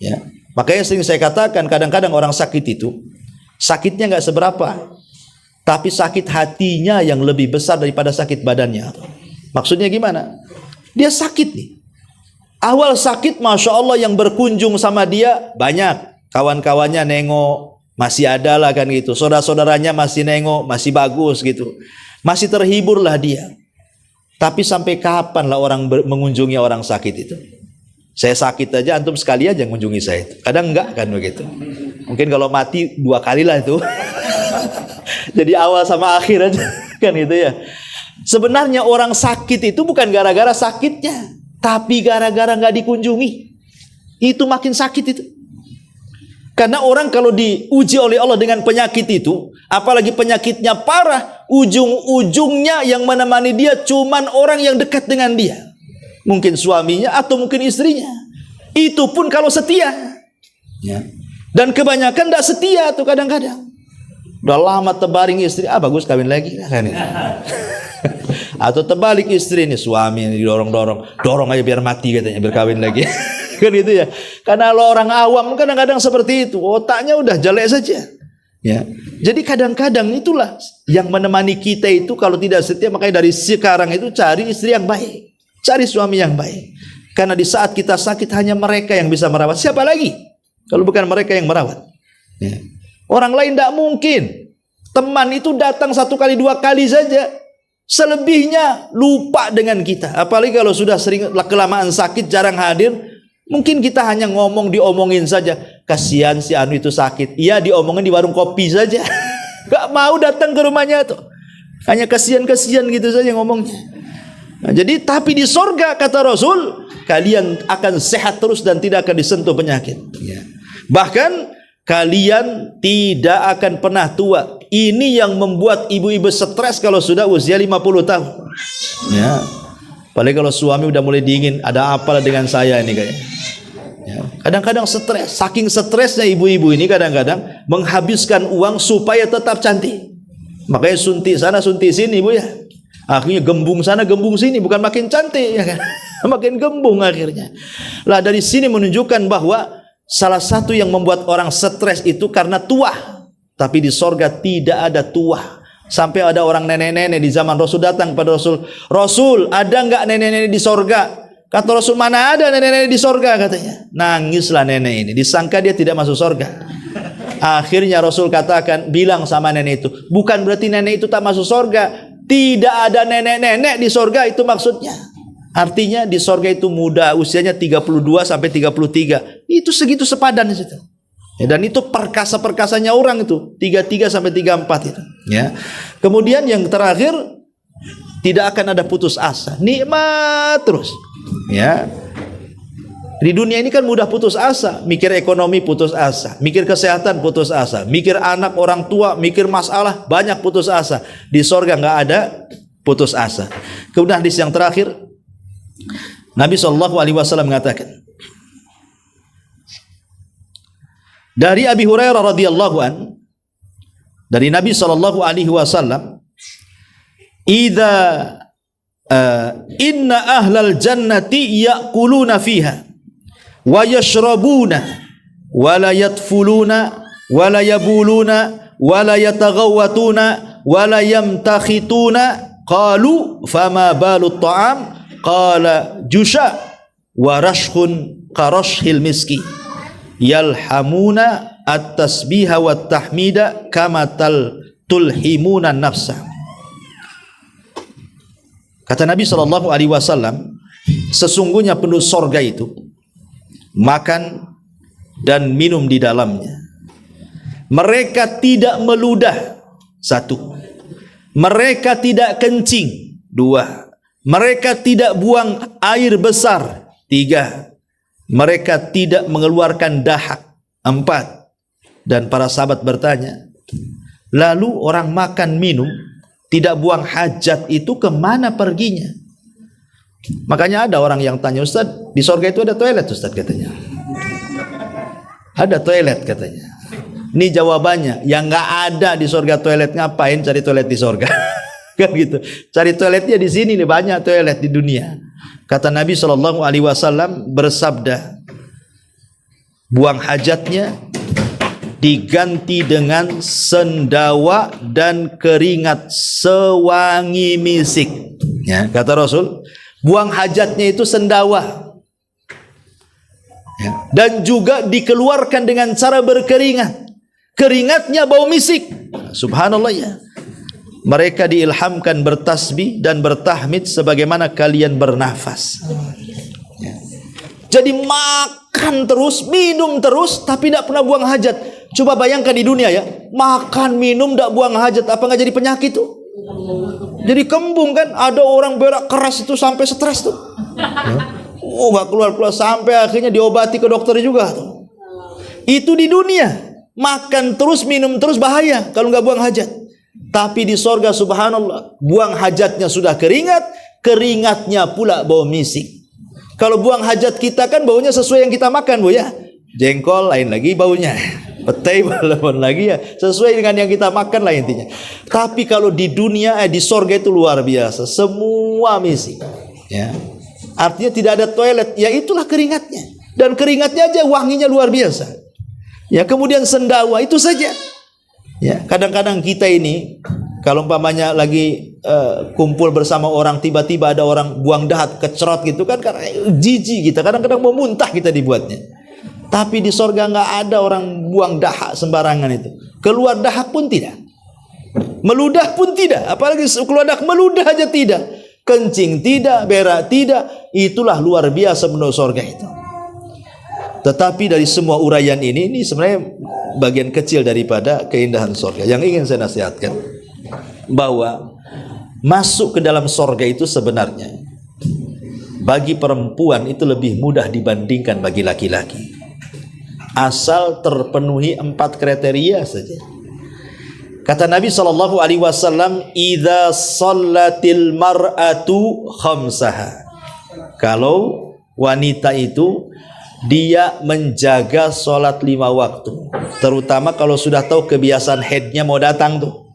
Ya, makanya sering saya katakan, kadang-kadang orang sakit itu sakitnya nggak seberapa, tapi sakit hatinya yang lebih besar daripada sakit badannya. Maksudnya gimana? Dia sakit nih. Awal sakit, Masya Allah, yang berkunjung sama dia banyak. Kawan-kawannya nengok, masih ada lah kan gitu. Saudara-saudaranya masih nengok, masih bagus gitu. Masih terhibur lah dia. Tapi sampai kapan lah orang mengunjungi orang sakit itu? Saya sakit aja, antum sekali aja mengunjungi saya itu. Kadang enggak kan begitu. Mungkin kalau mati 2 kali lah itu. Jadi awal sama akhir aja kan gitu ya. Sebenarnya orang sakit itu bukan gara-gara sakitnya, tapi gara-gara nggak dikunjungi. Itu makin sakit itu. Karena orang kalau diuji oleh Allah dengan penyakit itu, apalagi penyakitnya parah, ujung-ujungnya yang menemani dia cuman orang yang dekat dengan dia. Mungkin suaminya atau mungkin istrinya. Itu pun kalau setia. Ya. Dan kebanyakan tidak setia tuh kadang-kadang. Udah lama terbaring istri, bagus kawin lagi kan. Atau terbalik istri ini, suami yang didorong-dorong, dorong aja biar mati katanya, biar kawin lagi. Kan itu ya. Karena lo orang awam kadang-kadang seperti itu, otaknya udah jelek saja. Ya. Jadi kadang-kadang itulah yang menemani kita itu kalau tidak setia, makanya dari sekarang itu cari istri yang baik. Cari suami yang baik. Karena di saat kita sakit hanya mereka yang bisa merawat. Siapa lagi? Kalau bukan mereka yang merawat. Ya. Orang lain tidak mungkin. Teman itu datang 1 kali 2 kali saja. Selebihnya lupa dengan kita. Apalagi kalau sudah sering kelamaan sakit, jarang hadir. Mungkin kita hanya diomongin saja. Kasihan si Anu itu sakit. Iya, diomongin di warung kopi saja. Gak mau datang ke rumahnya tuh. Hanya kasihan-kasihan gitu saja ngomongnya. Nah, jadi tapi di sorga kata Rasul, kalian akan sehat terus dan tidak akan disentuh penyakit. Ya. Bahkan kalian tidak akan pernah tua. Ini yang membuat ibu-ibu stres kalau sudah usia 50 tahun. Ya. Apalagi kalau suami udah mulai dingin, ada apalah dengan saya ini kayaknya. Ya. Kadang-kadang stres, saking stresnya ibu-ibu ini kadang-kadang menghabiskan uang supaya tetap cantik. Makanya suntik sana suntik sini bu ya. Akhirnya gembung sana gembung sini, bukan makin cantik ya kan? Makin gembung akhirnya. Lah dari sini menunjukkan bahwa salah satu yang membuat orang stres itu karena tua. Tapi di sorga tidak ada tua. Sampai ada orang nenek-nenek di zaman Rasul datang kepada Rasul, Rasul ada nggak nenek-nenek di sorga? Kata Rasul, mana ada nenek-nenek di sorga katanya. Nangislah nenek ini, disangka dia tidak masuk sorga. Akhirnya Rasul katakan, bilang sama nenek itu, bukan berarti nenek itu tak masuk sorga. Tidak ada nenek-nenek di sorga, itu maksudnya. Artinya di sorga itu muda, usianya 32 sampai 33. Itu segitu sepadan di situ. Ya, dan itu perkasa-perkasanya orang itu 33 sampai 34 itu. Ya. Kemudian yang terakhir, tidak akan ada putus asa, nikmat terus. Ya. Di dunia ini kan mudah putus asa, mikir ekonomi putus asa, mikir kesehatan putus asa, mikir anak orang tua, mikir masalah banyak putus asa. Di sorga nggak ada putus asa. Kemudian hadis yang terakhir, Nabi SAW mengatakan dari Abi Hurairah radhiyallahu an, dari Nabi SAW, "Idza inna ahlal jannati ya'kuluna fiha wa yashrabuna wa la yatfuluna wa la yabuluna wa la yataghawwatuna wa la yamtakhituna qalu fama balu ta'am qala jusha wa rashkhun karashhil miski yalhamuna at-tasbiha wat tahmida kama tulhimuna nafsa." Kata Nabi SAW, sesungguhnya penduduk sorga itu makan dan minum di dalamnya. Mereka tidak meludah, 1. Mereka tidak kencing, 2. Mereka tidak buang air besar, 3. Mereka tidak mengeluarkan dahak, 4. Dan para sahabat bertanya, lalu orang makan minum tidak buang hajat itu kemana perginya? Makanya ada orang yang tanya, Ustaz, di sorga itu ada toilet Ustaz, katanya. Ada toilet katanya. Ini jawabannya, yang nggak ada di sorga toilet, ngapain cari toilet di sorga? Kan gitu. Cari toiletnya di sini nih, banyak toilet di dunia. Kata Nabi SAW bersabda, buang hajatnya diganti dengan sendawa dan keringat sewangi misik. Ya, kata Rasul, buang hajatnya itu sendawa. Ya, dan juga dikeluarkan dengan cara berkeringat. Keringatnya bau misik. Subhanallah ya. Mereka diilhamkan bertasbih dan bertahmid sebagaimana kalian bernafas. Ya. Jadi makan terus, minum terus, tapi tidak pernah buang hajat. Coba bayangkan di dunia ya, makan, minum, tidak buang hajat, apa nggak jadi penyakit tuh? Jadi kembung kan? Ada orang berak keras itu sampai stres tuh. Oh, nggak keluar-keluar sampai akhirnya diobati ke dokter juga tuh. Itu di dunia. Makan terus, minum terus bahaya kalau nggak buang hajat. Tapi di sorga subhanallah, buang hajatnya sudah keringat, keringatnya pula bau misik. Kalau buang hajat kita kan baunya sesuai yang kita makan, Bu ya. Jengkol lain lagi baunya, petai lain lagi ya, sesuai dengan yang kita makan lah intinya. Tapi kalau di dunia, di sorga itu luar biasa, semua misik. Ya, artinya tidak ada toilet, ya itulah keringatnya. Dan keringatnya aja wanginya luar biasa. Ya, kemudian sendawa itu saja. Ya, kadang-kadang kita ini kalau umpamanya lagi kumpul bersama orang, tiba-tiba ada orang buang dahak kecerot gitu kan, karena jijik kita, kadang-kadang mau muntah kita dibuatnya. Tapi di sorga nggak ada orang buang dahak sembarangan itu. Keluar dahak pun tidak, meludah pun tidak, apalagi keluar dahak meludah aja tidak, kencing tidak, berak tidak. Itulah luar biasa menurut sorga itu. Tetapi dari semua uraian ini sebenarnya bagian kecil daripada keindahan sorga. Yang ingin saya nasihatkan, bahwa masuk ke dalam sorga itu sebenarnya bagi perempuan itu lebih mudah dibandingkan bagi laki-laki. Asal terpenuhi 4 kriteria saja. Kata Nabi SAW, "Idza shallatil mar'atu khamsaha." Kalau wanita itu dia menjaga sholat 5 waktu, terutama kalau sudah tahu kebiasaan haidnya mau datang tuh,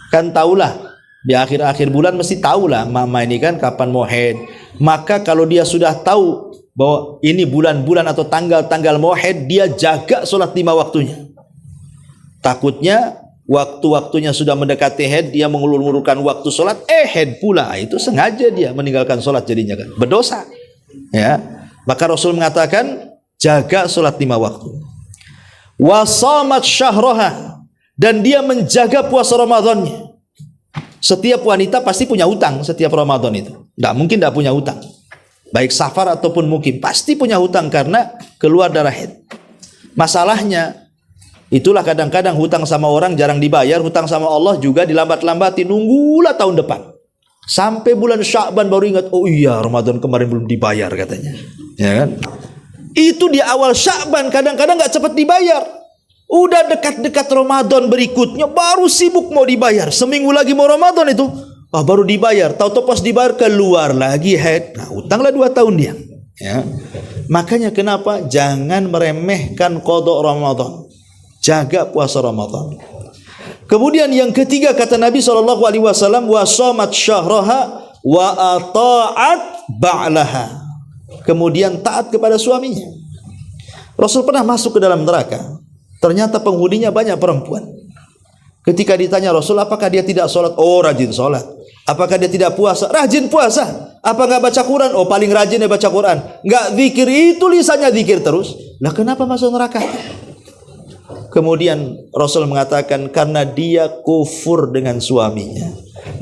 kan tahulah di akhir-akhir bulan mesti tahulah mama ini kan kapan mau haid. Maka kalau dia sudah tahu bahwa ini bulan-bulan atau tanggal-tanggal mau haid, dia jaga sholat 5 waktunya. Takutnya waktu-waktunya sudah mendekati haid, dia mengulur-ulurkan waktu sholat, haid pula, itu sengaja dia meninggalkan sholat jadinya kan berdosa. Ya. Maka Rasul mengatakan jaga sholat 5 waktu. Wasamat syahroha, dan dia menjaga puasa Ramadannya. Setiap wanita pasti punya hutang setiap Ramadan itu. Tidak mungkin tidak punya hutang. Baik safar ataupun mukim pasti punya hutang karena keluar darah haid. Masalahnya itulah kadang-kadang hutang sama orang jarang dibayar, hutang sama Allah juga dilambat-lambati, nunggulah tahun depan. Sampai bulan Sya'ban baru ingat, oh iya Ramadan kemarin belum dibayar katanya. Ya kan? Itu di awal Sya'ban kadang-kadang nggak cepat dibayar. Udah dekat-dekat Ramadan berikutnya baru sibuk mau dibayar. Seminggu lagi mau Ramadan itu, baru dibayar. Tahu-tahu pas dibayar keluar lagi haid. Nah, utanglah 2 tahun dia. Ya. Makanya kenapa jangan meremehkan qada Ramadan. Jaga puasa Ramadan. Kemudian yang ketiga kata Nabi SAW, wa shamat syahraha wa ata'at ba'laha. Kemudian taat kepada suaminya. Rasul pernah masuk ke dalam neraka. Ternyata penghuninya banyak perempuan. Ketika ditanya Rasul, apakah dia tidak sholat? Oh, rajin sholat. Apakah dia tidak puasa? Rajin puasa. Apa nggak baca Quran? Oh, paling rajin dia baca Quran. Nggak zikir, itu lisannya zikir terus. Lah kenapa masuk neraka? Kemudian Rasul mengatakan karena dia kufur dengan suaminya.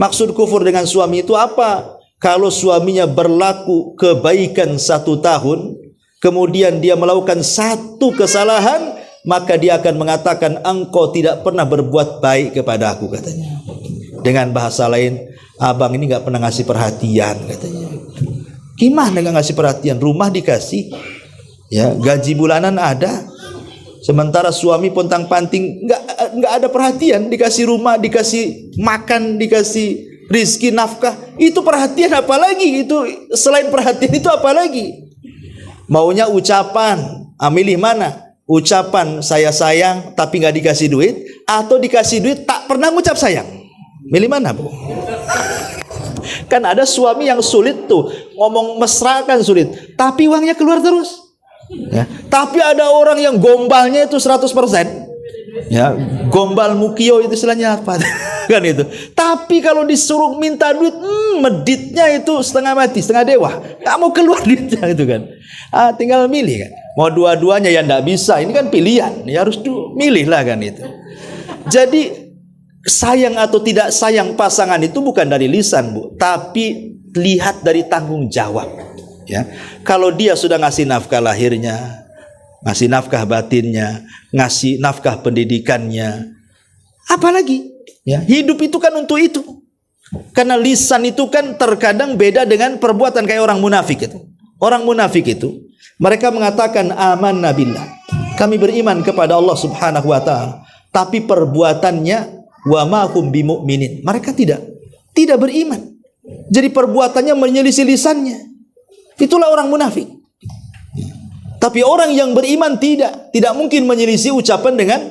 Maksud kufur dengan suami itu apa? Kalau suaminya berlaku kebaikan 1 tahun, kemudian dia melakukan 1 kesalahan, maka dia akan mengatakan engkau tidak pernah berbuat baik kepada aku katanya. Dengan bahasa lain, abang ini nggak pernah ngasih perhatian katanya. Gimana nggak ngasih perhatian? Rumah dikasih, ya gaji bulanan ada. Sementara suami pontang-panting nggak ada perhatian, dikasih rumah, dikasih makan, dikasih rizki, nafkah, itu perhatian apalagi? Itu selain perhatian itu apalagi? Maunya ucapan, milih mana? Ucapan saya sayang tapi nggak dikasih duit, atau dikasih duit tak pernah ngucap sayang? Milih mana, Bu? Kan ada suami yang sulit tuh, ngomong mesra kan sulit, tapi uangnya keluar terus. Ya. Tapi ada orang yang gombalnya itu 100%. Ya, gombal mukio itu istilahnya apa? Kan itu. Tapi kalau disuruh minta duit, meditnya itu setengah mati, setengah dewa. Nggak mau keluar duitnya itu kan. Tinggal milih kan. Mau dua-duanya ya nggak bisa. Ini kan pilihan. Ya harus milih lah kan itu. Jadi sayang atau tidak sayang pasangan itu bukan dari lisan, Bu, tapi lihat dari tanggung jawab. Ya, kalau dia sudah ngasih nafkah lahirnya, ngasih nafkah batinnya, ngasih nafkah pendidikannya, apalagi? Ya, hidup itu kan untuk itu. Karena lisan itu kan terkadang beda dengan perbuatan, kayak orang munafik itu. Orang munafik itu, mereka mengatakan amanna billah, kami beriman kepada Allah Subhanahu wa taala, tapi perbuatannya wa ma hum bimu'minin, mereka tidak beriman. Jadi perbuatannya menyelisih lisannya. Itulah orang munafik. Tapi orang yang beriman tidak mungkin menyelisih ucapan dengan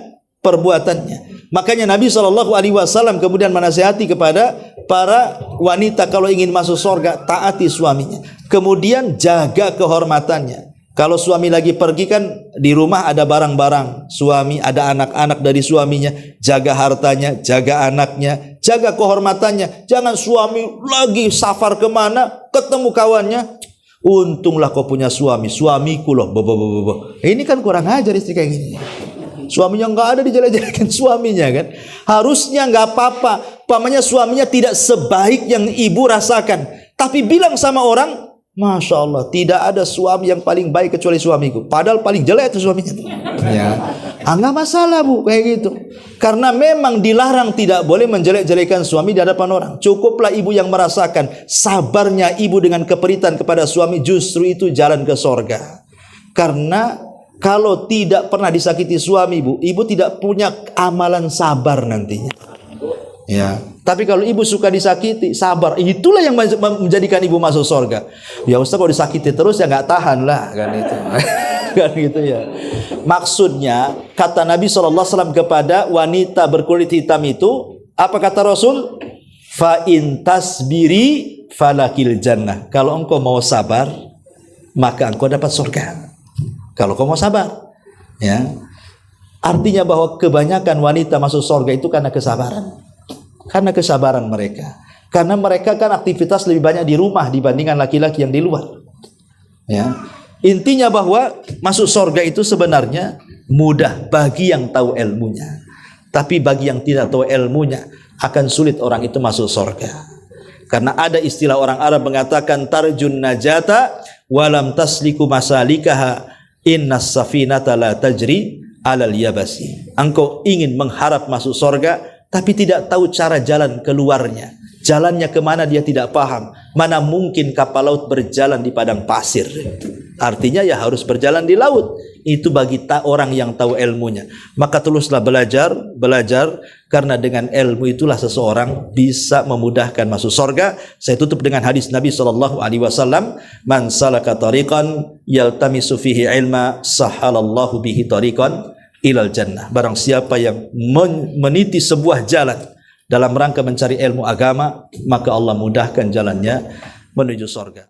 perbuatannya. Makanya Nabi SAW kemudian menasihati kepada para wanita, kalau ingin masuk surga taati suaminya, kemudian jaga kehormatannya. Kalau suami lagi pergi kan di rumah ada barang-barang suami, ada anak-anak dari suaminya, jaga hartanya, jaga anaknya, jaga kehormatannya. Jangan suami lagi safar kemana, ketemu kawannya, untunglah kau punya suami, suamiku loh, ini kan kurang ajar istri kayak gini. Suaminya nggak ada, dijelek-jelekan suaminya kan. Harusnya nggak apa-apa, pamannya suaminya tidak sebaik yang ibu rasakan, tapi bilang sama orang, Masya Allah, tidak ada suami yang paling baik kecuali suamiku, padahal paling jelek itu suaminya. Ya, nggak masalah, Bu, kayak gitu. Karena memang dilarang, tidak boleh menjelek-jelekan suami di hadapan orang. Cukuplah ibu yang merasakan sabarnya ibu dengan keperitan kepada suami, justru itu jalan ke sorga. Karena kalau tidak pernah disakiti suami, Bu, ibu tidak punya amalan sabar nantinya. Ya, tapi kalau ibu suka disakiti, sabar, itulah yang menjadikan ibu masuk surga. Ya Ustaz, kalau disakiti terus ya nggak tahan lah kan itu. Kan gitu ya. Maksudnya kata Nabi SAW kepada wanita berkulit hitam itu, apa kata Rasul? Fa in tasbiri falakil jannah. Kalau engkau mau sabar, maka engkau dapat surga. Kalau kau mau sabar, ya. Artinya bahwa kebanyakan wanita masuk surga itu karena kesabaran. Karena kesabaran mereka. Karena mereka kan aktivitas lebih banyak di rumah dibandingkan laki-laki yang di luar. Ya. Intinya bahwa masuk surga itu sebenarnya mudah bagi yang tahu ilmunya. Tapi bagi yang tidak tahu ilmunya akan sulit orang itu masuk surga. Karena ada istilah orang Arab mengatakan tarjun najata walam tasliku masalikaha innas safinata la tajri alal yabasi. Engkau ingin mengharap masuk surga tapi tidak tahu cara jalan keluarnya. Jalannya kemana dia tidak paham. Mana mungkin kapal laut berjalan di padang pasir. Artinya ya harus berjalan di laut. Itu bagi orang yang tahu ilmunya. Maka teruslah belajar. Karena dengan ilmu itulah seseorang bisa memudahkan masuk surga. Saya tutup dengan hadis Nabi SAW. Man salaka tariqan yaltamisu fihi ilma sahalallahu bihi tariqan ilal jannah. Barang siapa yang meniti sebuah jalan dalam rangka mencari ilmu agama, maka Allah mudahkan jalannya menuju surga.